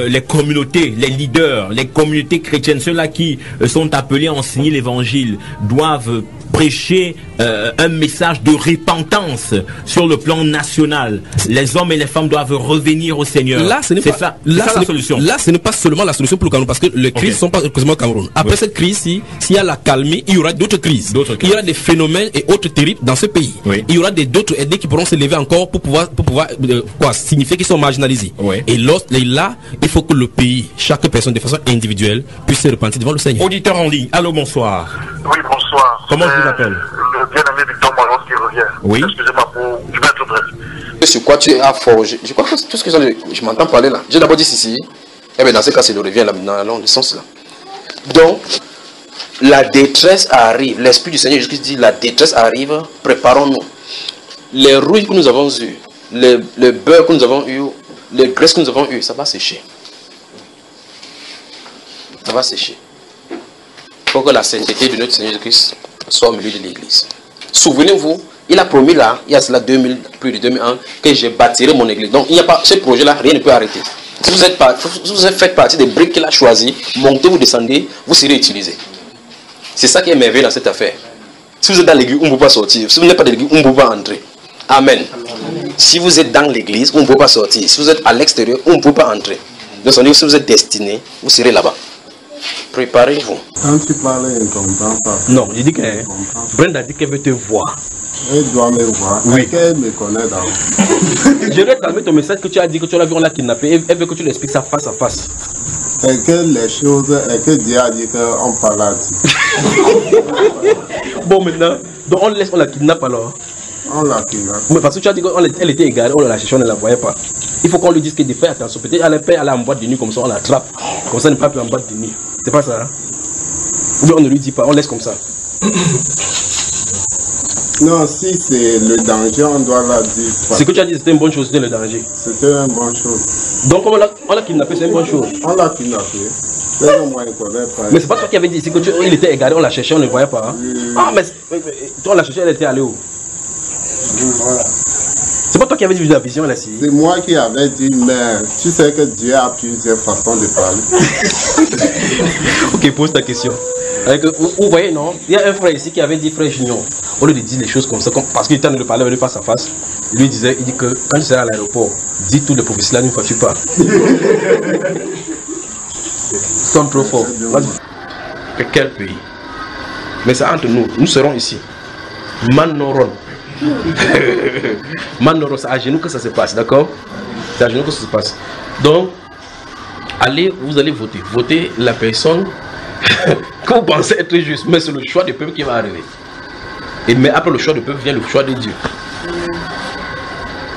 les communautés, les leaders, les communautés chrétiennes, ceux-là qui sont appelés à enseigner l'évangile, doivent prêcher un message de repentance sur le plan national. Les hommes et les femmes doivent revenir au Seigneur.
Là, ce n'est pas la solution. Là, ce n'est pas seulement la solution pour le Cameroun, parce que les crises ne sont pas exclusivement au Cameroun. Après cette crise, s'il y a la calmie, il y aura d'autres crises. Il y aura des phénomènes et autres terribles dans ce pays. Il y aura d'autres ethnies qui pourront se lever encore pour pouvoir signifier qu'ils sont marginalisés. Et là, il faut que le pays, chaque personne de façon individuelle, puisse se repentir devant le Seigneur.
Auditeur en ligne, allô, bonsoir.
Oui, bonsoir.
Comment je vous appelle?
Le bien-aimé Victor Moros qui revient.
Oui.
Excusez-moi je vais être bref.
Sur quoi tu as forgé? Je crois que tout ce que je m'entends parler là. J'ai d'abord dit ici. Eh bien, dans ce cas, c'est le revient là, dans le sens là. Donc, la détresse arrive. L'Esprit du Seigneur Jésus dit la détresse arrive. Préparons-nous. Les rouilles que nous avons eues, le beurre que nous avons eu, les graisses que nous avons eues, ça va sécher. Ça va sécher. Il faut que la sainteté de notre Seigneur Jésus-Christ soit au milieu de l'église. Souvenez-vous, il a promis là, il y a cela plus de 2000 ans, que je bâtirai mon église. Donc il n'y a pas ce projet-là, rien ne peut arrêter. Si vous faites partie des briques qu'il a choisies, montez, vous descendez, vous serez utilisés. C'est ça qui est merveilleux dans cette affaire. Si vous êtes dans l'église, on ne peut pas sortir. Si vous n'êtes pas dans l'église, on ne peut pas entrer. Amen. Si vous êtes dans l'église, on ne peut pas sortir. Si vous êtes à l'extérieur, on ne peut pas entrer. Donc si vous êtes destiné, vous serez là-bas. Préparez-vous.
Quand tu parles, je ne comprends pas.
Non, il dit que Brenda dit qu'elle veut te voir.
Elle doit me voir. Oui. Qu'elle me connaît d'abord.
Je vais calmer ton message que tu as dit que tu l'as vu, on l'a kidnappé. Elle veut que tu lui expliques ça face à face.
Et que les choses, et que Dieu a dit qu'on parle à Dieu.
Bon, maintenant, donc on la kidnappe alors.
On l'a kidnappé.
Mais parce que tu as dit qu'elle était égarée, on la cherchait, on ne la voyait pas. Il faut qu'on lui dise qu'il fait attention. Peut-être elle est en boîte de nuit comme ça, on l'attrape. Comme ça, elle n'est pas plus en boîte de nuit. C'est pas ça, hein? Ou bien on ne lui dit pas, on laisse comme ça.
Non, si c'est le danger, on doit la dire.
Ce que tu as dit, c'était une bonne chose, c'était le danger.
C'était une bonne chose.
Donc, on l'a kidnappé, c'est une bonne chose.
On l'a kidnappé.
Mais c'est pas toi qui avais dit ici qu'il était égaré, on l'a cherché, on ne le voyait pas. Hein? Ah, mais toi, on l'a cherché, elle était allée où?
Voilà.
C'est pas toi qui avais dit la vision là ici.
C'est moi qui avais dit, mais tu sais que Dieu a plusieurs façons de parler.
Ok, pose ta question. Vous voyez, non? Il y a un frère ici qui avait dit frère Junior. Au lieu de dire les choses comme ça, parce qu'il est en train de parler avec lui face à face, il dit que quand tu seras à l'aéroport, dis tous les prophéties là, une fois tu pars. Sonne trop fort. Quel pays? Mais c'est entre nous, nous serons ici. Manoron.
Manoro, c'est à genoux que ça se passe, d'accord? C'est à genoux que ça se passe. Donc, vous allez voter. Votez la personne que vous pensez être juste, mais c'est le choix du peuple qui va arriver. Mais après le choix du peuple vient le choix de Dieu.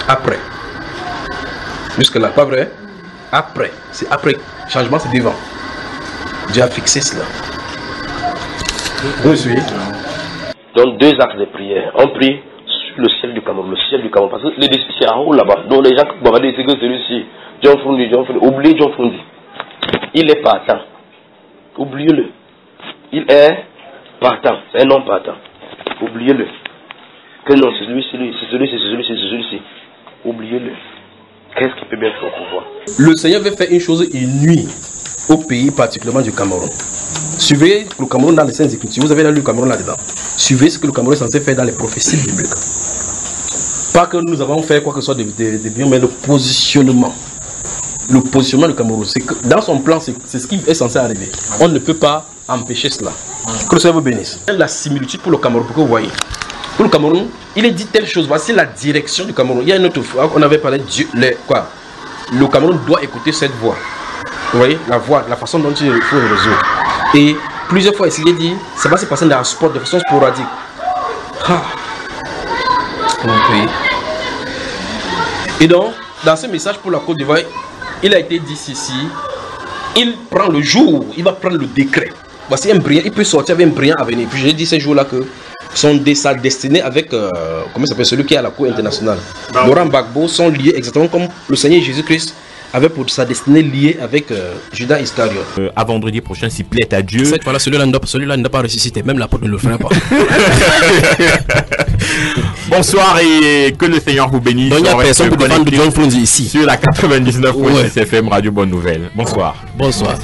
Après. Jusque-là, pas vrai? Après. C'est après. Changement, c'est devant. Dieu a fixé cela. Vous suivez? Donc, 2 axes de prière. On prie sur le ciel du Cameroun. Le ciel du Cameroun. Parce que c'est en haut là-bas. Donc, les gens qui vont dire que celui-ci, John Fundi. Oubliez John Fundi. Il est partant. Oubliez-le. Il est partant. C'est un homme partant. Oubliez-le. Que non, c'est celui-ci. Oubliez-le. Qu'est-ce qu'il peut bien faire au pouvoir? Le Seigneur veut faire une chose, il nuit au pays, particulièrement du Cameroun. Suivez le Cameroun dans les Saintes Écritures. Vous avez lu le Cameroun là-dedans. Suivez ce que le Cameroun est censé faire dans les prophéties bibliques. Pas que nous avons fait quoi que ce soit de bien, mais le positionnement. Le positionnement du Cameroun, c'est que dans son plan, c'est ce qui est censé arriver. On ne peut pas empêcher cela. Que le Seigneur vous bénisse. La similitude pour le Cameroun, pour que vous voyez. Pour le Cameroun, il est dit telle chose. Voici la direction du Cameroun. Il y a une autre fois, on avait parlé de Dieu. Le Cameroun doit écouter cette voix. Vous voyez, la voix, la façon dont il faut résoudre. Et plusieurs fois, il est dit, ça va se passer dans le sport de façon sporadique. Et donc, dans ce message pour la Côte d'Ivoire, il a été dit ceci. Il prend le jour, il va prendre le décret. Voici un brillant, il peut sortir avec un brillant à venir. Puis j'ai dit ces jours-là que sa destinée avec, comment s'appelle, celui qui est à la Cour internationale, Laurent Gbagbo, sont liés exactement comme le Seigneur Jésus-Christ avait pour sa destinée liée avec Judas Iscariot.
À vendredi prochain, s'il plaît à Dieu.
Cette fois-là, celui-là ne doit pas ressusciter. Même l'apôtre ne le fera pas.
Bonsoir et que le Seigneur vous bénisse.
Donc, il y a personne pour défendre John Fundi ici.
Sur la 99.6 FM Radio Bonne Nouvelle. Bonsoir.
Bonsoir.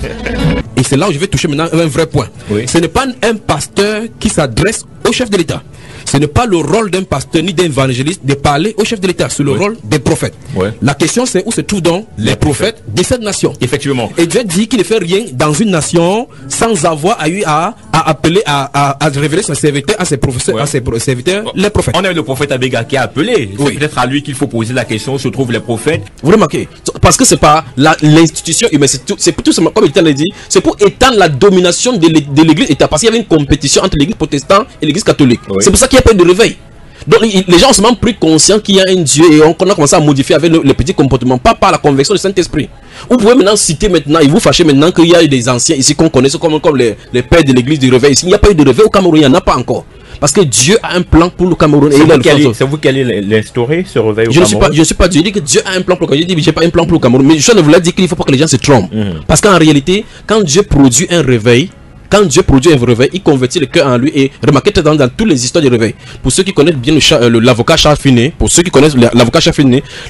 Et c'est là où je vais toucher maintenant un vrai point. Oui. Ce n'est pas un pasteur qui s'adresse au chef de l'État. Ce n'est pas le rôle d'un pasteur ni d'un évangéliste de parler au chef de l'État. C'est le rôle des prophètes. La question c'est où se trouvent donc les prophètes de cette nation.
Effectivement.
Et Dieu dit qu'il ne fait rien dans une nation sans avoir eu à appeler, à révéler son serviteur à ses professeurs, à ses serviteurs, les prophètes.
On a eu le prophète Abega qui a appelé. C'est peut-être à lui qu'il faut poser la question où se trouvent les prophètes.
Vous remarquez? Parce que c'est pas l'institution humaine, c'est tout simplement, comme l'État l'a dit, c'est pour étendre la domination de l'église État. Parce qu'il y avait une compétition entre l'église protestante et l'église catholique. C'est pour ça qu'il y a pas de réveil. Donc les gens ont seulement pris conscience qu'il y a un Dieu et on a commencé à modifier avec les petits comportements, pas par la conversion du Saint-Esprit. Vous pouvez maintenant citer maintenant, et vous fâchez maintenant qu'il y a des anciens ici qu'on connaît comme les pères de l'église du réveil. Il n'y a pas eu de réveil au Cameroun, il n'y en a pas encore. Parce que Dieu a un plan pour le Cameroun.
C'est vous qui allez l'instaurer, ce réveil au
Cameroun? Je ne suis pas Dieu. Je dis que Dieu a un plan pour le Cameroun. Je dis que je n'ai pas un plan pour le Cameroun. Mais je ne voulais dire qu'il ne faut pas que les gens se trompent. Parce qu'en réalité, quand Dieu produit un réveil, il convertit le cœur en lui. Et remarquez dans toutes les histoires du réveil. Pour ceux qui connaissent bien l'avocat Charles Finney,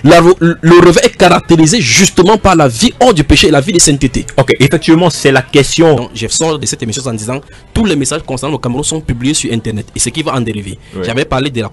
le réveil est caractérisé justement par la vie hors du péché et la vie de sainteté.
Ok, effectivement, c'est la question.
Donc, je sors de cette émission en disant tous les messages concernant le Cameroun sont publiés sur Internet et ce qui va en dériver. J'avais parlé du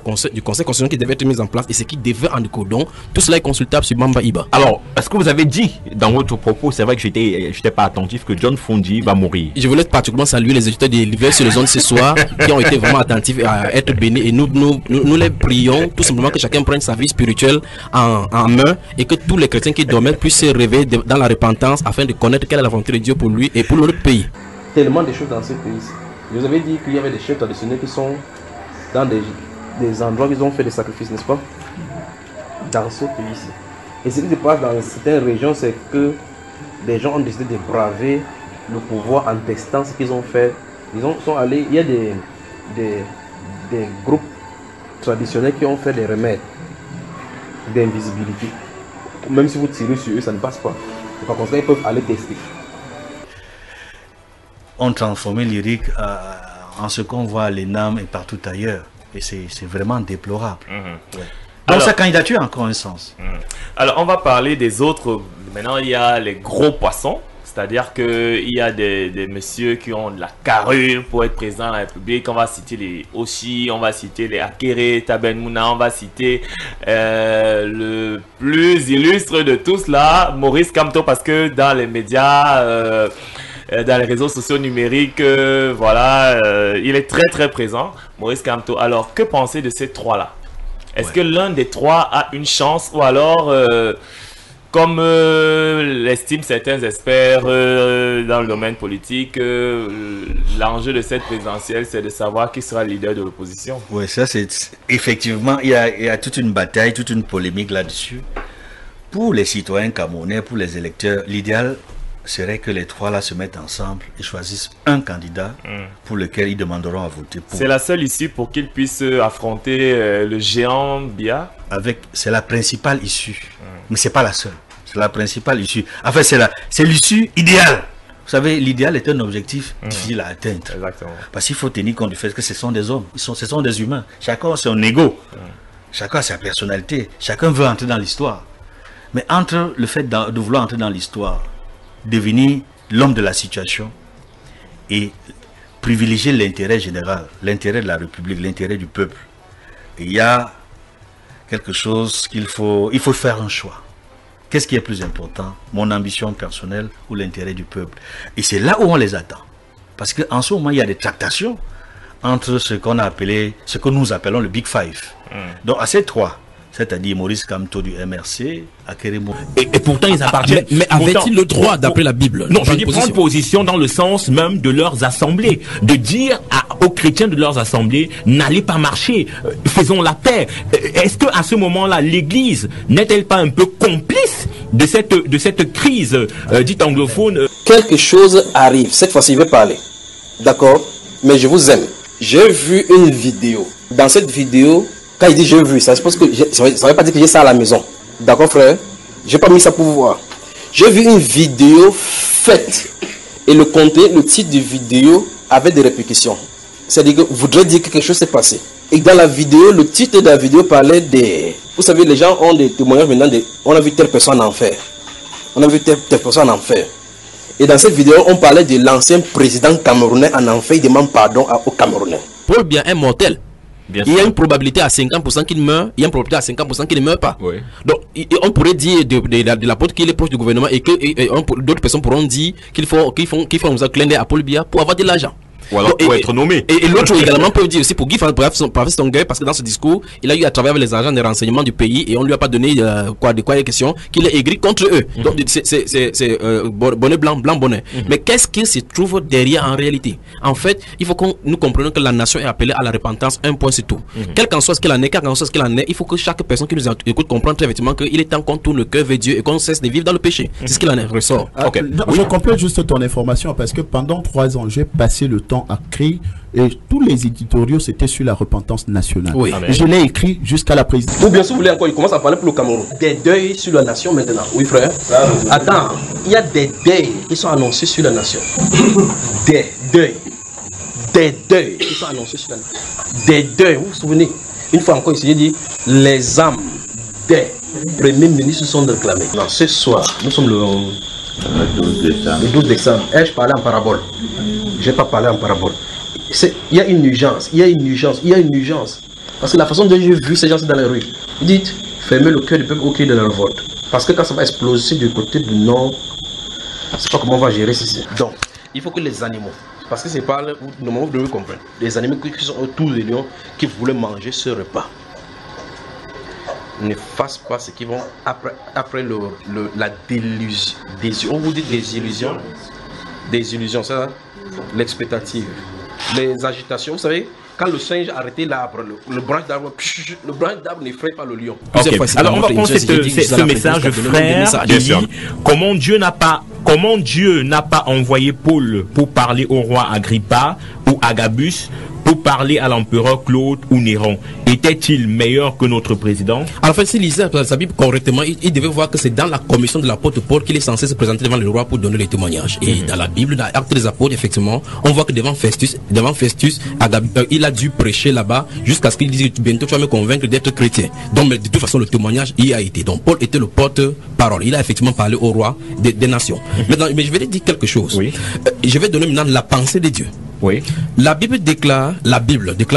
conseil constitutionnel qui devait être mis en place et ce qui devait en découler. Donc, tout cela est consultable sur Mamba Iba.
Alors, est-ce que vous avez dit dans votre propos, c'est vrai que j'étais pas attentif, que John Fundi va mourir?
Je voulais particulièrement saluer les éditeurs de l'hiver sur les ondes ce soir qui ont été vraiment attentifs à être bénis et nous les prions tout simplement que chacun prenne sa vie spirituelle en main et que tous les chrétiens qui dormaient puissent se réveiller dans la repentance afin de connaître quelle est la volonté de Dieu pour lui et pour notre pays. Tellement de choses dans ce pays. Je vous avais dit qu'il y avait des chefs traditionnels qui sont dans des endroits où ils ont fait des sacrifices, n'est-ce pas? Dans ce pays-ci. Et ce qui se passe dans certaines régions, c'est que des gens ont décidé de braver le pouvoir en testant ce qu'ils ont fait. Ils sont allés, il y a des groupes traditionnels qui ont fait des remèdes d'invisibilité. Même si vous tirez sur eux, ça ne passe pas. Par contre, ils peuvent aller tester.
On transformait lyrique en ce qu'on voit à l'ENAM et partout ailleurs. Et c'est vraiment déplorable. Donc sa candidature a encore un sens.
Alors on va parler des autres. Maintenant il y a les gros poissons. C'est-à-dire qu'il y a des messieurs qui ont de la carrure pour être présents à la République. On va citer les Oshi, on va citer les Akere, Taben Mouna, on va citer le plus illustre de tous là, Maurice Kamto, parce que dans les médias, dans les réseaux sociaux numériques. Voilà, il est très très présent, Maurice Kamto. Alors, que penser de ces trois-là? Est-ce que l'un des trois a une chance ou alors, comme l'estiment certains experts dans le domaine politique, l'enjeu de cette présidentielle, c'est de savoir qui sera le leader de l'opposition?
Oui, ça c'est effectivement, il y a toute une bataille, toute une polémique là-dessus. Pour les citoyens camerounais, pour les électeurs, l'idéal serait que les trois là se mettent ensemble et choisissent un candidat pour lequel ils demanderont à voter pour.
C'est la seule issue pour qu'ils puissent affronter le géant Biya?
C'est la principale issue, mais c'est pas la seule. C'est la principale issue. En fait, c'est l'issue idéale. Vous savez, l'idéal est un objectif difficile à atteindre.
Exactement.
Parce qu'il faut tenir compte du fait que ce sont des hommes, ce sont des humains. Chacun a son ego, chacun a sa personnalité, chacun veut entrer dans l'histoire. Mais entre le fait de vouloir entrer dans l'histoire, devenir l'homme de la situation et privilégier l'intérêt général, l'intérêt de la République, l'intérêt du peuple, il y a quelque chose il faut faire un choix. Qu'est-ce qui est plus important? Mon ambition personnelle ou l'intérêt du peuple? Et c'est là où on les attend. Parce qu'en ce moment, il y a des tractations entre ce que nous appelons le Big Five. Donc à ces trois, c'est-à-dire Maurice Kamto du MRC, Akeremo.
Et pourtant, ils appartiennent.
Mais avaient-ils le droit, d'après la Bible?
Non, je dis prendre position dans le sens même de leurs assemblées. De dire aux chrétiens de leurs assemblées, n'allez pas marcher, faisons la paix. Est-ce qu'à ce moment-là, l'Église n'est-elle pas un peu complice de cette crise dite anglophone?
Quelque chose arrive. Cette fois-ci, je vais parler. D'accord? Mais je vous aime. J'ai vu une vidéo. Dans cette vidéo, quand il dit j'ai vu, ça ne veut pas dire que j'ai ça à la maison. D'accord, frère? J'ai pas mis ça pour vous voir. J'ai vu une vidéo faite. Et le contenu, le titre de vidéo avait des répercussions. C'est-à-dire que voudrait dire que quelque chose s'est passé. Et dans la vidéo, le titre de la vidéo parlait des... Vous savez, les gens ont des témoignages maintenant. On a vu telle personne en enfer. On a vu telle personne en enfer. Et dans cette vidéo, on parlait de l'ancien président camerounais en enfer. Il demande pardon aux Camerounais.
Paul Biya est mortel. Il y a une probabilité à 50% qu'il meurt, il y a une probabilité à 50% qu'il ne meurt pas. Oui. Donc, on pourrait dire de l'apôtre qu'il est proche du gouvernement et que d'autres personnes pourront dire qu'ils font un clin d'œil à Paul Biya pour avoir de l'argent.
Ou alors pour être nommé.
Et l'autre également peut dire aussi pour Guy Fastonguay, parce que dans ce discours, il a eu à travers les agents de renseignement du pays et on lui a pas donné de quoi il est question, qu'il est aigri contre eux. Donc c'est bonnet blanc bonnet. Mais qu'est-ce qui se trouve derrière en réalité? En fait, il faut que nous comprenions que la nation est appelée à la repentance, un point c'est tout. Quel qu'en soit ce qu'il en est, il faut que chaque personne qui nous écoute comprenne très effectivement qu'il est temps qu'on tourne le cœur vers Dieu et qu'on cesse de vivre dans le péché. C'est ce qu'il en est, ressort.
Okay. Je complète juste ton information parce que pendant 3 ans, j'ai passé le temps à écrire et tous les éditoriaux c'était sur la repentance nationale.
Oui.
Je l'ai écrit jusqu'à la présidence.
Ou bien si vous voulez encore, il commence à parler pour le Cameroun. Des deuils sur la nation maintenant. Oui frère. Attends, il y a des deuils qui sont annoncés sur la nation. Des deuils qui sont annoncés sur la nation. Des deuils, vous vous souvenez? Une fois encore, il dit les âmes des premiers ministres sont réclamées. Non, ce soir, nous sommes le 12 décembre. Je parlais en parabole. Je n'ai pas parlé en parabole. Il y a une urgence. Parce que la façon dont j'ai vu ces gens dans les rues, ils disent fermez le cœur du peuple au cœur de la révolte. Parce que quand ça va exploser du côté du nord, je ne sais pas comment on va gérer ceci. Donc, il faut que les animaux, parce que c'est pas le moment où vous devez comprendre, les animaux qui sont autour des lions, qui voulaient manger ce repas, ne fassent pas ce qu'ils vont après la délusion. On vous dit des illusions, ça, l'expectative, les agitations. Vous savez, quand le singe arrêtait l'arbre, le branche d'arbre n'effraie pas le lion.
Okay. Alors on va prendre ce message, frère, de dire comment Dieu n'a pas envoyé Paul pour parler au roi Agrippa ou Agabus, pour parler à l'empereur Claude ou Néron. Était-il meilleur que notre président?
En fait, s'il lisait sa Bible correctement, il devait voir que c'est dans la commission de l'apôtre Paul qu'il est censé se présenter devant le roi pour donner les témoignages. Et dans la Bible, dans l'Acte des Apôtres, effectivement, on voit que devant Festus, il a dû prêcher là-bas jusqu'à ce qu'il dise bientôt tu vas me convaincre d'être chrétien. Donc, mais de toute façon, le témoignage y a été. Donc, Paul était le porte-parole. Il a effectivement parlé au roi des nations. Mais je vais te dire quelque chose. Oui. Je vais donner maintenant la pensée de Dieu.
Oui.
La Bible déclare,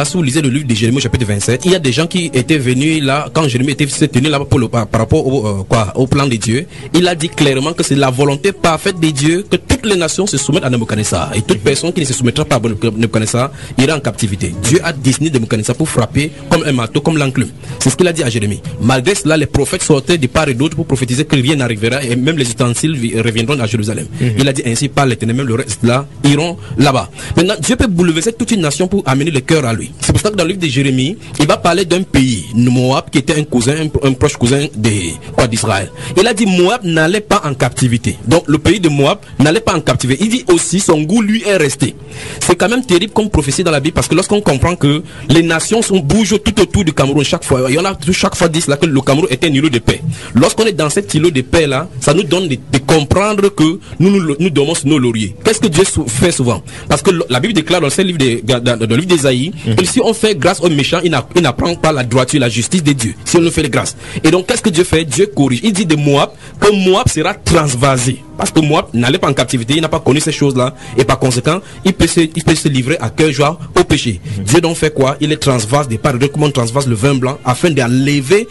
si vous lisez le livre de Jérémie chapitre 27, il y a des gens qui étaient venus là, quand Jérémie s'est tenu là par rapport au plan de Dieu, il a dit clairement que c'est la volonté parfaite de Dieu que toutes toutes les nations se soumettent à Nebuchadnezzar. Et toute personne qui ne se soumettra pas à Nebuchadnezzar ira en captivité. Dieu a destiné Nebuchadnezzar pour frapper comme un marteau, comme l'enclume. C'est ce qu'il a dit à Jérémie. Malgré cela, les prophètes sortaient de part et d'autre pour prophétiser que rien n'arrivera et même les ustensiles reviendront à Jérusalem. Il a dit ainsi par l'Éternel, même le reste là iront là-bas. Maintenant, Dieu peut bouleverser toute une nation pour amener le cœur à lui. C'est pour ça que dans le livre de Jérémie, il va parler d'un pays, Moab, qui était un proche cousin d'Israël. Il a dit Moab n'allait pas en captivité. Donc le pays de Moab n'allait pas en captivité. Il dit aussi son goût lui est resté. C'est quand même terrible comme prophétie dans la Bible parce que lorsqu'on comprend que les nations bougent tout autour du Cameroun chaque fois. Il y en a chaque fois dit là que le Cameroun était un îlot de paix. Lorsqu'on est dans cet îlot de paix là, ça nous donne de comprendre que nous dormons sur nos lauriers. Qu'est-ce que Dieu fait souvent? Parce que la Bible déclare dans le livre d'Ésaïe, que si on fait grâce aux méchants, il n'apprend pas la droiture, la justice de Dieu. Si on nous fait les grâces. Et donc qu'est-ce que Dieu fait? Dieu corrige. Il dit de Moab que Moab sera transvasé. Parce que Moab n'allait pas en captivité, il n'a pas connu ces choses-là. Et par conséquent, il peut se livrer à cœur joie au péché. Dieu donc fait quoi? Il est transvase des parts de comment on transvase le vin blanc afin d'enlever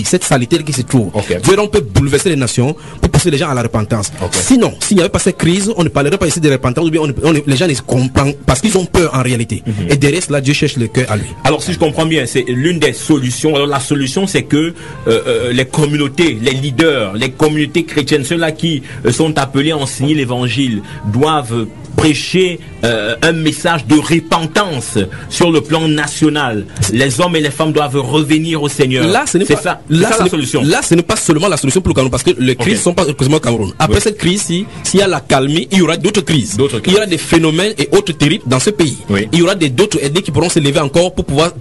cette saleté qui se trouve. Dieu donc peut bouleverser les nations pour pousser les gens à la repentance. Sinon, s'il n'y avait pas cette crise, on ne parlerait pas ici de repentance, ou bien les gens ne comprennent parce qu'ils ont peur en réalité. Et derrière cela, Dieu cherche le cœur à lui.
Alors si je comprends bien, c'est l'une des solutions. Alors la solution, c'est que les communautés, les leaders, les communautés chrétiennes, ceux-là qui sont appelés à enseigner l'évangile, doivent prêcher un message de repentance sur le plan national. Les hommes et les femmes doivent revenir au Seigneur.
Là, ce n'est pas la solution. Là, ce n'est pas seulement la solution pour le Cameroun, parce que les crises ne sont pas exclusivement au Cameroun. Après cette crise, s'il y a la calmie, il y aura d'autres crises. Il y aura des phénomènes et autres terribles dans ce pays. Il y aura d'autres aînés qui pourront se lever encore pour pouvoir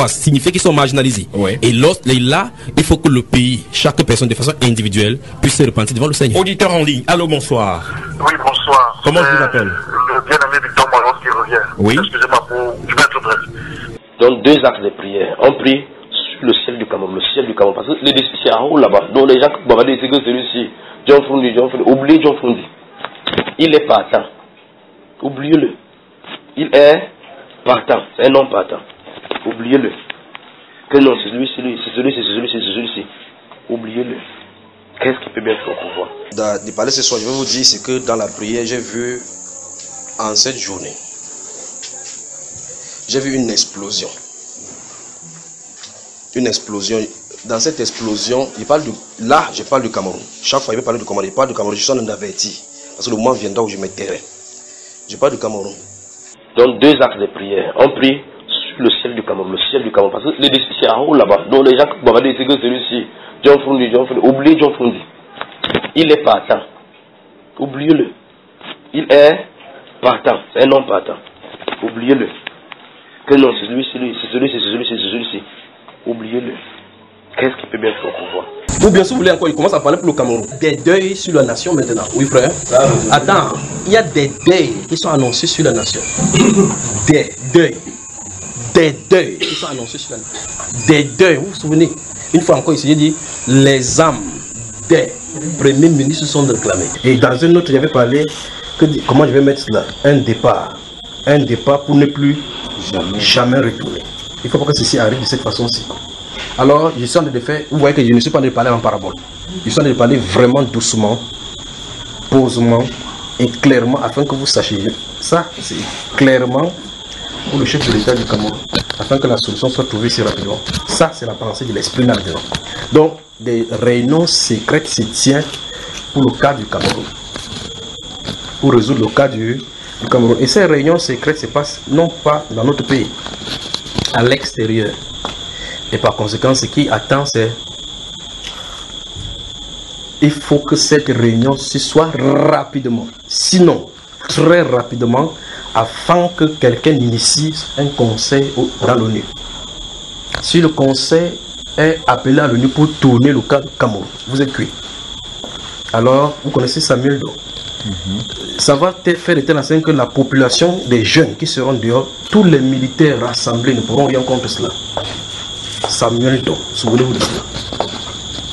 signifier qu'ils sont marginalisés. Et là, il faut que le pays, chaque personne de façon individuelle, puisse se repentir devant le Seigneur.
Auditeur en ligne, allô, bonsoir.
Oui, bonsoir.
Comment je vous appelle?
Le bien-aimé Victor Moros qui revient.
Oui.
Excusez-moi je vais être bref.
Donc 2 actes de prière. On prie sur le ciel du Cameroun, parce que c'est en haut là-bas. Donc les gens qui vont dire que celui-ci, John Fundi, oubliez John Fundi. Il est partant. Oubliez-le. Il est partant. C'est un non partant. Oubliez-le. Que non, c'est celui-ci. Oubliez-le. Qu'est-ce qui peut bien faire au pouvoir?
De parler ce soir, je vais vous dire ce que dans la prière, j'ai vu en cette journée. J'ai vu une explosion. Une explosion. Dans cette explosion, je parle du Cameroun. Chaque fois, il parle du Cameroun. Je parle du Cameroun. Je suis en averti. Parce que le moment viendra où je me tairai. Je parle du Cameroun.
Donc 2 actes de prière. On prie sur le ciel du Cameroun. Parce que c'est en haut là-bas. Donc les gens qui vont dire que celui-ci, John Fundi, oubliez John Fundi. Il est partant. Oubliez-le. Il est partant. C'est un non partant. Oubliez-le. Que non, c'est celui-ci. Oubliez-le. Qu'est-ce qui peut bien faire au pouvoir?
Ou bien si vous voulez encore, il commence à parler pour le Cameroun. Des deuils sur la nation maintenant. Oui frère. Attends, il y a des deuils qui sont annoncés sur la nation. Des deuils qui sont annoncés sur la nation. Des deuils, vous vous souvenez? Une fois encore ici, j'ai dit, les âmes des premiers ministres sont réclamées. Et dans un autre, j'avais parlé, comment je vais mettre cela? Un départ pour ne plus jamais retourner. Il ne faut pas que ceci arrive de cette façon-ci. Alors, je suis en train de faire, vous voyez que je ne suis pas en train de parler en parabole. Je suis en train de parler vraiment doucement, posément et clairement, afin que vous sachiez. Ça, c'est clairement pour le chef de l'État du Cameroun, afin que la solution soit trouvée si rapidement. Ça, c'est la pensée de l'esprit maintenant. Donc, des réunions secrètes se tiennent pour le cas du Cameroun. Pour résoudre le cas du Cameroun. Et ces réunions secrètes se passent non pas dans notre pays, à l'extérieur. Et par conséquent, ce qui attend, c'est il faut que cette réunion se soit rapidement, sinon très rapidement, afin que quelqu'un initie un conseil dans l'ONU. Si le conseil est appelé à l'ONU pour tourner le cas du Cameroun, vous êtes cuit. Alors, vous connaissez Samuel Doe. Ça va faire de telle sorte que la population des jeunes qui seront dehors, tous les militaires rassemblés ne pourront rien contre cela. Samuel Doe, souvenez-vous de cela.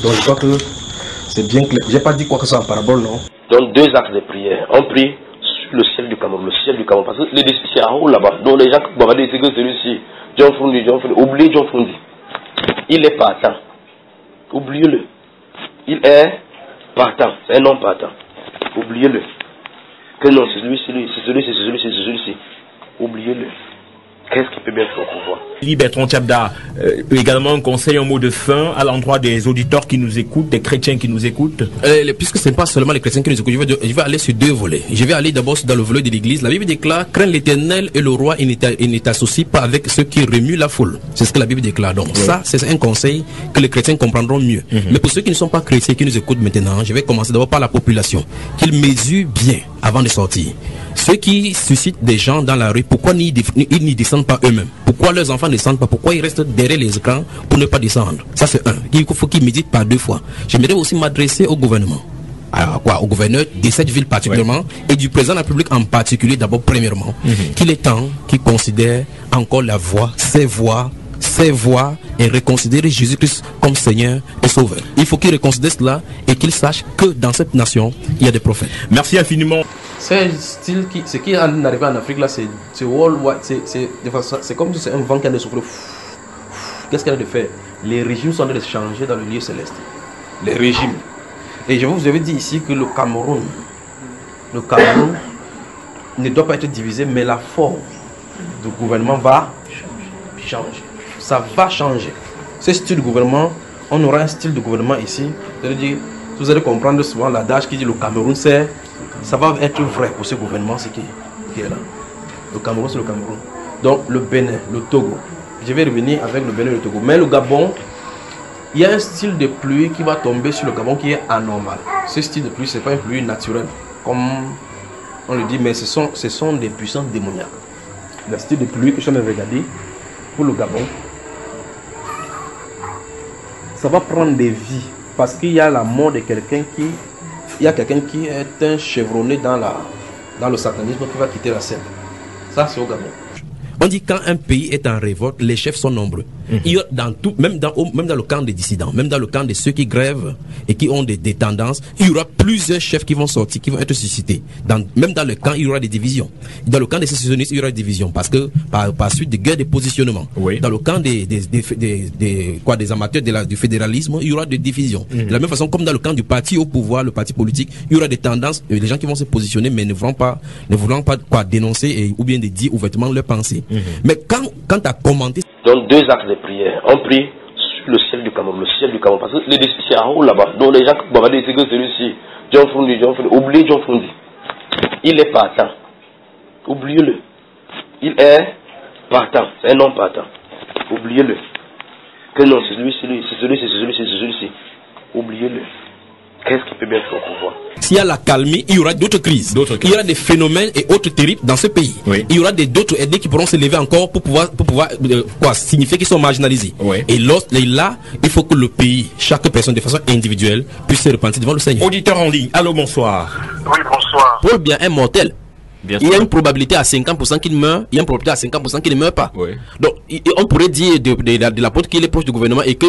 Donc je crois que c'est bien clair. J'ai pas dit quoi que ce soit en parabole, non.
Donc 2 actes de prière. On prie sur le ciel du Cameroun. Parce que c'est en haut là-bas. Donc les gens qui vont dire que celui-ci, John Fundi, oubliez John Fundi. Il est partant. Oubliez-le. Il est partant. C'est un non partant. Oubliez-le. Que non, c'est celui-ci. Oubliez-le. Qu'est-ce qu'il peut bien faire au pouvoir?
Bertrand Tchabda, également un conseil, un mot de fin à l'endroit des auditeurs qui nous écoutent, des chrétiens qui nous écoutent.
Puisque ce n'est pas seulement les chrétiens qui nous écoutent, je vais aller sur deux volets. Je vais aller d'abord dans le volet de l'église. La Bible déclare: crains l'Éternel et le roi, et ne t'associe pas avec ceux qui remuent la foule. C'est ce que la Bible déclare. Donc ça, c'est un conseil que les chrétiens comprendront mieux. Mais pour ceux qui ne sont pas chrétiens, qui nous écoutent maintenant, je vais commencer d'abord par la population. Qu'ils mesurent bien avant de sortir. Ceux qui suscitent des gens dans la rue, pourquoi ils n'y descendent pas eux-mêmes? Pourquoi leurs enfants ne descendent pas? Pourquoi ils restent derrière les écrans pour ne pas descendre? Ça, c'est un. Il faut qu'ils méditent par deux fois. J'aimerais aussi m'adresser au gouvernement. Alors, au gouverneur de cette ville particulièrement, et du président de la République en particulier, d'abord, premièrement, qu'il est temps qu'il considère encore la voix, ses voix, et reconsidérer Jésus-Christ comme Seigneur et Sauveur. Il faut qu'il reconsidère cela et qu'il sache que dans cette nation, il y a des prophètes.
Merci infiniment.
C'est style ce qui est arrivé en Afrique là, c'est worldwide, c'est comme si c'est un vent qui a de souffler. Qu'est-ce qu'il y a de faire? Les régimes sont en train de changer dans le lieu céleste. Les régimes. Et je vous avais dit ici que le Cameroun ne doit pas être divisé, mais la forme du gouvernement va changer. Ça va changer. Ce style de gouvernement, on aura un style de gouvernement ici. C'est-à-dire, vous allez comprendre souvent l'adage qui dit le Cameroun, ça va être vrai pour ce gouvernement, ce qui est là. Le Cameroun, c'est le Cameroun. Donc, le Bénin, le Togo. Je vais revenir avec le Bénin et le Togo. Mais le Gabon, il y a un style de pluie qui va tomber sur le Gabon qui est anormal. Ce style de pluie, ce n'est pas une pluie naturelle, comme on le dit, mais ce sont des puissances démoniaques. Le style de pluie que je vais regarder pour le Gabon, ça va prendre des vies parce qu'il y a la mort de quelqu'un qui est un chevronné dans le satanisme qui va quitter la scène. Ça, c'est au Gabon.
On dit quand un pays est en révolte, les chefs sont nombreux. Il y a dans tout, même dans le camp des dissidents, même dans le camp de ceux qui grèvent et qui ont des tendances, il y aura plusieurs chefs qui vont sortir, qui vont être suscités. Même dans le camp, il y aura des divisions. Dans le camp des sécessionnistes, il y aura des divisions parce que par suite de guerres de positionnement. Oui. Dans le camp des amateurs du fédéralisme, il y aura des divisions. De la même façon, comme dans le camp du parti au pouvoir, le parti politique, il y aura des tendances, les gens qui vont se positionner mais ne voulant pas dénoncer ou bien de dire ouvertement leurs pensées. Mais quand tu as commenté...
Donc 2 actes de prière. On prie sur le ciel du Cameroun. Parce que les c'est en haut là-bas. Donc les gens qui vont dire que celui-ci, John Fundi, oubliez John Fundi. Il est partant. Oubliez-le. Il est partant. C'est un homme partant. Oubliez-le. Que non, c'est celui-ci. Oubliez-le. Qu'est-ce qu'il peut bien faire au pouvoir?
S'il y a la calmie, il y aura d'autres crises. Il y aura des phénomènes et autres terribles dans ce pays. Oui. Il y aura d'autres ethnies qui pourront se lever encore pour pouvoir signifier qu'ils sont marginalisés. Oui. Et là, il faut que le pays, chaque personne de façon individuelle, puisse se repentir devant le Seigneur.
Auditeur en ligne, allô, bonsoir.
Oui, bonsoir.
Paul bien est mortel. Il y a une probabilité à 50% qu'il meurt, il y a une probabilité à 50% qu'il ne meurt pas. Oui. Donc, on pourrait dire de l'apôtre qu'il est proche du gouvernement et que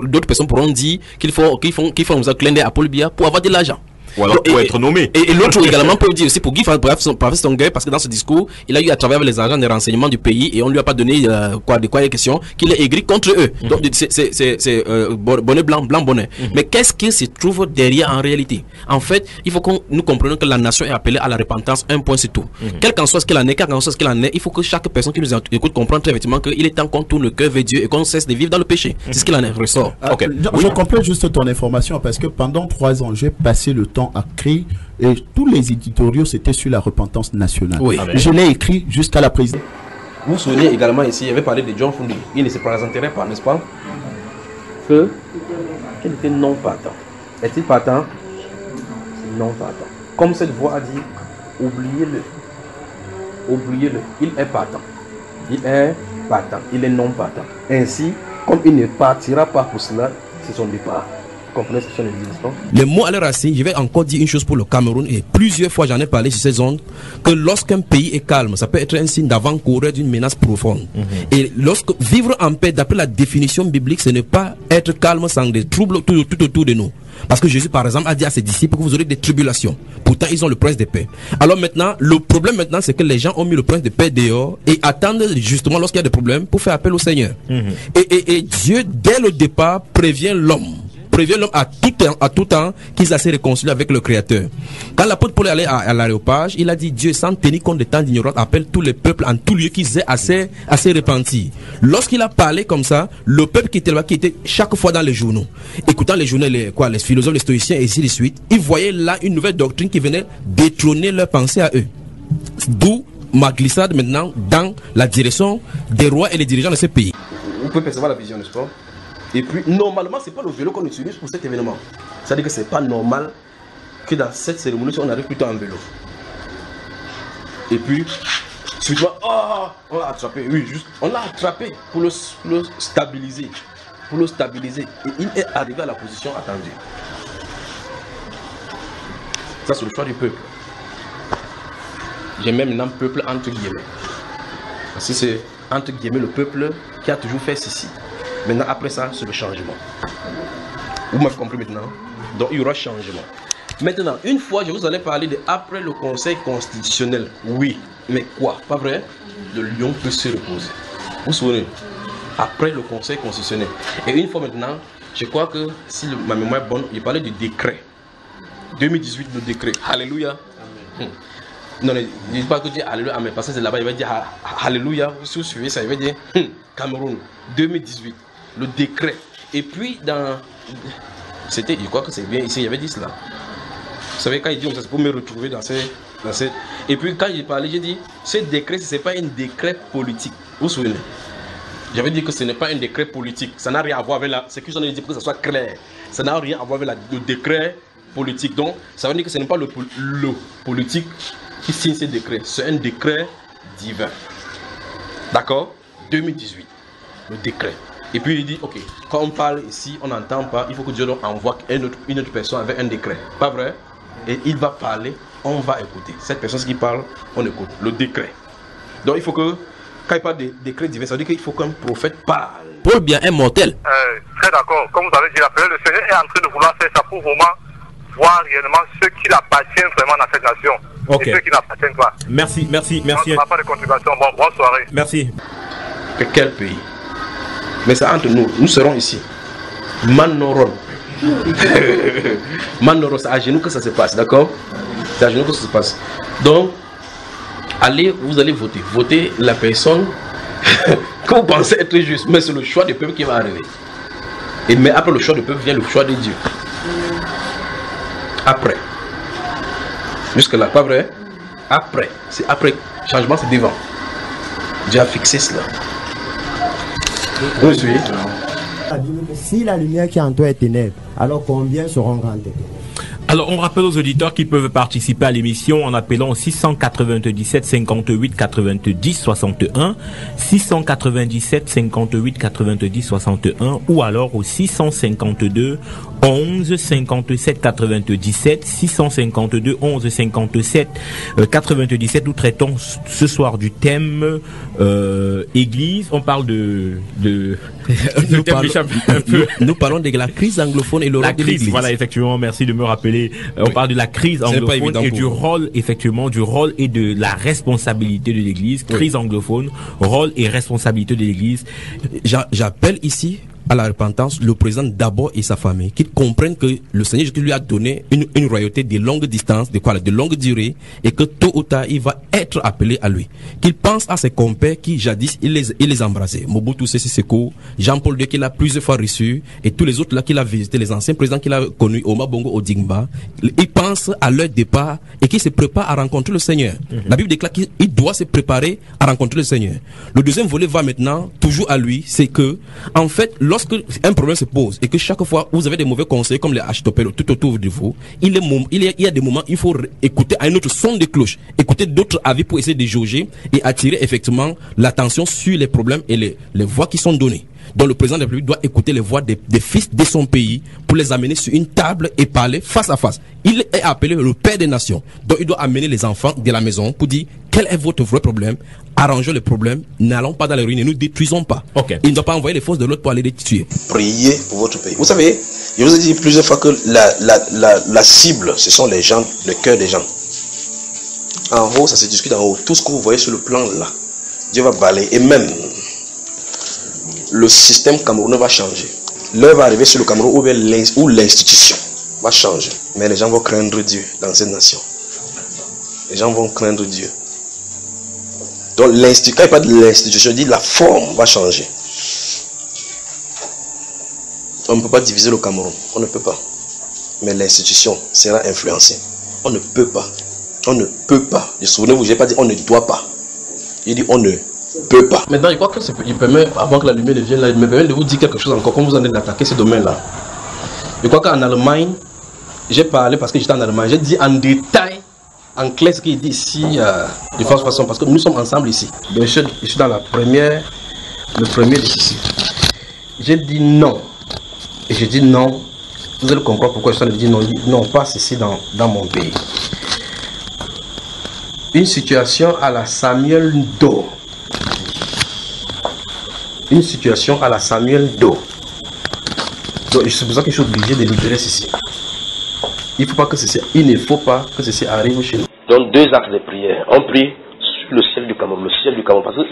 d'autres personnes pourront dire qu'ils font un clin d'œil à Paul Biya pour avoir de l'argent.
Ou alors pour être nommé.
Et l'autre également peut dire aussi pour Guy Fastonguay, parce que dans ce discours, il a eu à travers les agents de renseignement du pays et on ne lui a pas donné de quoi il est question, qu'il est aigri contre eux. Donc c'est bonnet blanc bonnet. Mais qu'est-ce qui se trouve derrière en réalité? En fait, il faut que nous comprenions que la nation est appelée à la repentance, un point c'est tout. Quel qu'en soit ce qu'il en est, il faut que chaque personne qui nous écoute comprenne très effectivement qu'il est temps qu'on tourne le cœur vers Dieu et qu'on cesse de vivre dans le péché. C'est ce qu'il en ressort.
Okay. Je complète juste ton information parce que pendant 3 ans, j'ai passé le temps à créer et tous les éditoriaux c'était sur la repentance nationale. Oui. Je l'ai écrit jusqu'à la présidence.
Vous vous souvenez également ici, il avait parlé de John Fundi. Il ne se présenterait pas, n'est-ce pas? Qu'il était non partant. Est-il partant? Non partant. Comme cette voix a dit, oubliez-le. Oubliez-le. Il est partant. Il est partant. Il est non partant. Ainsi, comme il ne partira pas pour cela, c'est son départ.
Le mot à leur racine, je vais encore dire une chose pour le Cameroun et plusieurs fois j'en ai parlé sur ces ondes, que lorsqu'un pays est calme, ça peut être un signe d'avant-coureur d'une menace profonde. Et lorsque vivre en paix, d'après la définition biblique, ce n'est pas être calme sans des troubles tout autour de nous. Parce que Jésus, par exemple, a dit à ses disciples que vous aurez des tribulations. Pourtant, ils ont le prince de paix. Alors maintenant, le problème maintenant, c'est que les gens ont mis le prince de paix dehors et attendent justement lorsqu'il y a des problèmes pour faire appel au Seigneur. Et Dieu, dès le départ, prévient l'homme prévient l'homme à tout temps qu'il s'est réconcilié avec le Créateur. Quand l'apôtre Paul est allé à l'Aréopage, il a dit Dieu, sans tenir compte des temps d'ignorance, appelle tous les peuples en tout lieu qu'ils aient assez repentis. Lorsqu'il a parlé comme ça, le peuple qui était là, qui était chaque fois dans les journaux, écoutant les journaux, les philosophes, les stoïciens et ainsi de suite, ils voyaient là une nouvelle doctrine qui venait détrôner leur pensée à eux. D'où ma glissade maintenant dans la direction des rois et les dirigeants de ce pays. Vous pouvez percevoir la vision, n'est-ce pas? Et puis, normalement, ce n'est pas le vélo qu'on utilise pour cet événement. C'est-à-dire que ce n'est pas normal que dans cette cérémonie, on arrive plutôt en vélo. Et puis, suivant, on l'a attrapé. Oui, juste, on l'a attrapé pour le stabiliser. Pour le stabiliser. Et il est arrivé à la position attendue. Ça, c'est le choix du peuple. J'ai même un peuple entre guillemets. Parce que c'est entre guillemets le peuple qui a toujours fait ceci. Maintenant, après ça, c'est le changement. Vous m'avez compris maintenant? Donc, il y aura changement. Maintenant, une fois, je vous allais parler de après le Conseil constitutionnel. Oui, mais quoi? Pas vrai? Le lion peut se reposer. Vous vous souvenez? Après le Conseil constitutionnel. Et une fois maintenant, je crois que si ma mémoire est bonne, il parlait du décret. 2018, le décret. Alléluia. Non, ne dis pas que tu dis Alléluia, mais parce que c'est là-bas, il va dire Alléluia. Si vous suivez ça, il va dire Cameroun, 2018, le décret. Et puis, c'était, je crois que c'est bien ici, il y avait dit cela. Vous savez, quand il dit, c'est pour me retrouver dans ces. Et puis, quand j'ai parlé, j'ai dit, ce décret, ce n'est pas un décret politique. Vous vous souvenez? J'avais dit que ce n'est pas un décret politique. Ça n'a rien à voir avec la. C'est que j'en ai dit pour que ça soit clair. Ça n'a rien à voir avec le décret politique. Donc, ça veut dire que ce n'est pas le politique qui signe ces décrets. C'est un décret divin. D'accord? 2018. Le décret. Et puis il dit, ok, quand on parle ici, on n'entend pas, il faut que Dieu leur envoie une autre personne avec un décret. Pas vrai? Et il va parler, on va écouter. Cette personne qui parle, on écoute. Le décret. Donc il faut que, quand il parle de décret divin, ça veut dire qu'il faut qu'un prophète parle. Pour bien un mortel.
Très d'accord. Comme vous avez dit, le Seigneur est en train de vouloir faire ça pour vraiment voir réellement ceux qui appartiennent vraiment à cette nation.
Okay.
Et ceux qui n'appartiennent pas.
Merci.
On n'a pas de contribution. Bonne soirée.
Merci.
Quel pays? Mais c'est entre nous. Nous serons ici. Manoron. Manoron, c'est à genoux que ça se passe, d'accord? C'est à genoux que ça se passe. Donc, vous allez voter. Votez la personne que vous pensez être juste. Mais c'est le choix du peuple qui va arriver. Mais après le choix du peuple vient le choix de Dieu. Après. Jusque-là, pas vrai? Après. C'est après. Changement, c'est devant. Dieu a fixé cela. Vous suivez?
Si la lumière qui est en toi est ténèbre, alors combien seront grandes tes ténèbres?
Alors, on rappelle aux auditeurs qui peuvent participer à l'émission en appelant au 697 58 90 61, 697 58 90 61 ou alors au 652 11 57 97, 652 11 57 97. Nous traitons ce soir du thème Église. On parle
nous parlons de la crise anglophone et le rôle de l'Église.
Voilà, effectivement, merci de me rappeler. On parle de la crise anglophone et du rôle, effectivement, du rôle et de la responsabilité de l'Église. Crise anglophone, rôle et responsabilité de l'Église.
J'appelle ici à la repentance le président d'abord et sa famille, qu'ils comprennent que le Seigneur Jésus lui a donné une royauté de longue distance, de longue durée, et que tôt ou tard il va être appelé à lui. Qu'il pense à ses compères qui jadis il les embrassait. Mobutu Sese Seko, Jean-Paul II qu'il a plusieurs fois reçu, et tous les autres là qu'il a visités, les anciens présidents qu'il a connus, Omar Bongo Odingba. Il pense à leur départ et qu'il se prépare à rencontrer le Seigneur. La Bible déclare qu'il doit se préparer à rencontrer le Seigneur. Le deuxième volet va maintenant toujours à lui, c'est que en fait lorsque un problème se pose et que chaque fois vous avez des mauvais conseils comme les Achitopel tout autour de vous, il y a des moments il faut écouter un autre son de cloche, écouter d'autres avis pour essayer de jauger et attirer effectivement l'attention sur les problèmes et les voix qui sont données. Donc le président de la République doit écouter les voix des fils de son pays pour les amener sur une table et parler face à face. Il est appelé le père des nations. Donc il doit amener les enfants de la maison pour dire quel est votre vrai problème, arrangeons le problème, n'allons pas dans les ruines, ne nous détruisons pas. Il ne doit pas envoyer les forces de l'autre pour aller les tuer.
Priez pour votre pays. Vous savez, je vous ai dit plusieurs fois que la cible, ce sont les gens, le cœur des gens. En haut, ça se discute en haut. Tout ce que vous voyez sur le plan là, Dieu va balayer. Et même, le système camerounais va changer.
l'heure va arriver sur le Cameroun où l'institution va changer. Mais les gens vont craindre Dieu dans cette nation. Les gens vont craindre Dieu. Donc, quand il parle de l'institution, il dit la forme va changer. On ne peut pas diviser le Cameroun. On ne peut pas. Mais l'institution sera influencée. On ne peut pas. On ne peut pas. Souvenez-vous, je n'ai pas dit on ne doit pas. J'ai dit on ne peut pas.
Maintenant, je crois que il permet, avant que la lumière ne vienne là, il me permet de vous dire quelque chose encore, comme vous en êtes d'attaquer ce domaine-là. Je crois qu'en Allemagne, j'ai parlé parce que j'étais en Allemagne, j'ai dit en détail, en clair, ce qu'il dit ici, de façon, parce que nous sommes ensemble ici. Donc, je suis dans le premier de ceci. J'ai dit non. Et j'ai dit non. Vous allez comprendre pourquoi je suis en train de dire non. Non, pas ceci dans mon pays. Une situation à la Samuel Doe. Une situation à la Samuel Doe. Donc c'est pour ça que je suis obligé de libérer ceci. Il ne faut pas que ceci arrive chez nous.
Donc 2 actes de prière. On prie sur le ciel du Cameroun. Le ciel du Cameroun. Parce que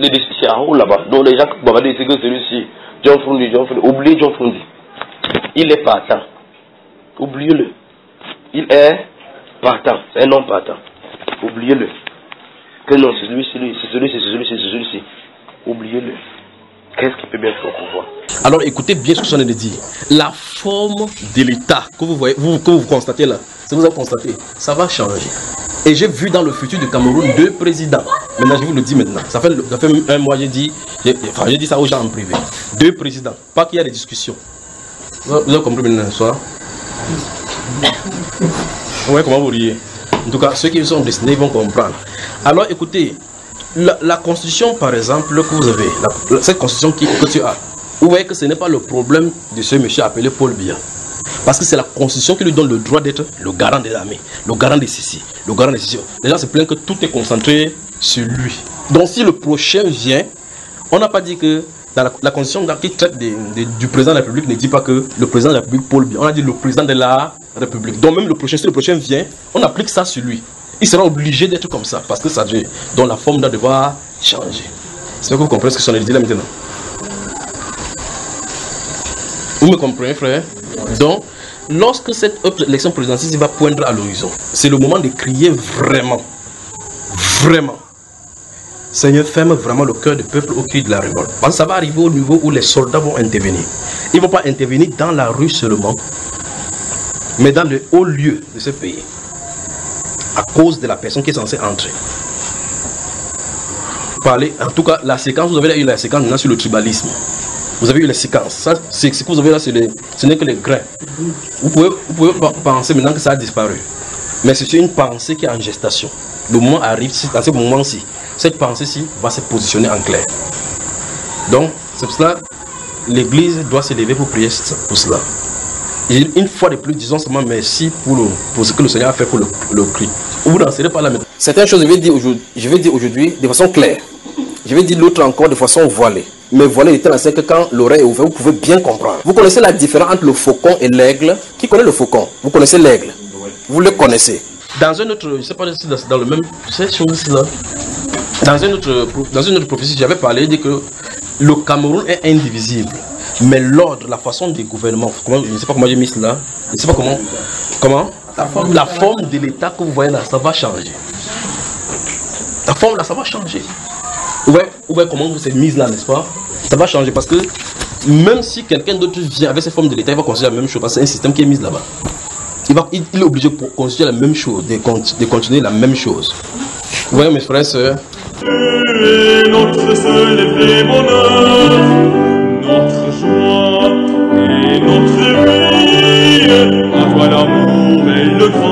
c'est en haut là-bas. Donc les gens qui vont dire que celui-ci, John Fundi. Oubliez John Fundi. Il est partant. Oubliez-le. Il est partant. C'est un non partant. Oubliez-le. Que non, c'est celui-ci. Oubliez-le. Qu'est-ce qui peut bien faire au pouvoir?
Alors écoutez bien ce que je viens de dire. La forme de l'État que vous voyez, que vous constatez là, si vous avez constaté, ça va changer. Et j'ai vu dans le futur du Cameroun 2 présidents. Maintenant, je vous le dis maintenant. Ça fait un mois, j'ai dit ça aux gens en privé. 2 présidents. Pas qu'il y a des discussions. Vous avez compris maintenant ce soir? Ouais, comment vous riez? En tout cas, ceux qui sont destinés vont comprendre. Alors écoutez, la constitution par exemple que vous avez, cette constitution que tu as, vous voyez que ce n'est pas le problème de ce monsieur appelé Paul Biya. Parce que c'est la constitution qui lui donne le droit d'être le garant de l'armée, le garant de ceci, le garant de ceci. Les gens se plaignent que tout est concentré sur lui. Donc si le prochain vient, on n'a pas dit que dans la constitution qui traite du président de la République ne dit pas que le président de la République Paul Biya. On a dit le président de la République. Donc même si le prochain vient, on applique ça sur lui. Il sera obligé d'être comme ça parce que ça devient. Donc la forme doit devoir changer. C'est que vous comprenez ce que je dit là maintenant. Vous me comprenez, frère? Donc, lorsque cette élection présidentielle va poindre à l'horizon, c'est le moment de crier vraiment. Vraiment. Seigneur, ferme vraiment le cœur du peuple au cri de la révolte. Parce que ça va arriver au niveau où les soldats vont intervenir. Ils ne vont pas intervenir dans la rue seulement, mais dans le haut lieu de ce pays. À cause de la personne qui est censée entrer. Parler, en tout cas, la séquence, vous avez eu la séquence maintenant sur le tribalisme. Vous avez eu les séquences. Ça, ce que vous avez là, ce n'est que les grains. Vous pouvez penser maintenant que ça a disparu. Mais c'est une pensée qui est en gestation. Le moment arrive, dans ce moment-ci, cette pensée-ci va se positionner en clair. Donc, c'est pour cela l'Église doit se lever pour prier pour cela. Et une fois de plus, disons seulement merci pour ce que le Seigneur a fait pour le Christ. Vous n'en serez pas là maintenant. Certaines choses, je vais dire aujourd'hui de façon claire. Je vais dire l'autre encore de façon voilée. Mais voilée est ainsi que quand l'oreille est ouverte, vous pouvez bien comprendre. Vous connaissez la différence entre le faucon et l'aigle? Qui connaît le faucon? Vous connaissez l'aigle? Vous le connaissez? Dans un autre, je ne sais pas si dans le même, cette chose-là, dans une autre prophétie, j'avais parlé de que le Cameroun est indivisible. Mais l'ordre, la façon du gouvernement, je ne sais pas comment j'ai mis cela, je ne sais pas comment la forme de l'État que vous voyez là, ça va changer. La forme là, ça va changer. Vous voyez comment vous êtes mise là, n'est-ce pas? Ça va changer parce que même si quelqu'un d'autre vient avec cette forme de l'État, il va considérer la même chose parce que c'est un système qui est mis là-bas. Il est obligé de considérer la même chose, de continuer la même chose. Vous voyez mes frères et sœurs?
Tu es notre seul et bonheur, notre joie et notre vie. À toi l'amour et le grand.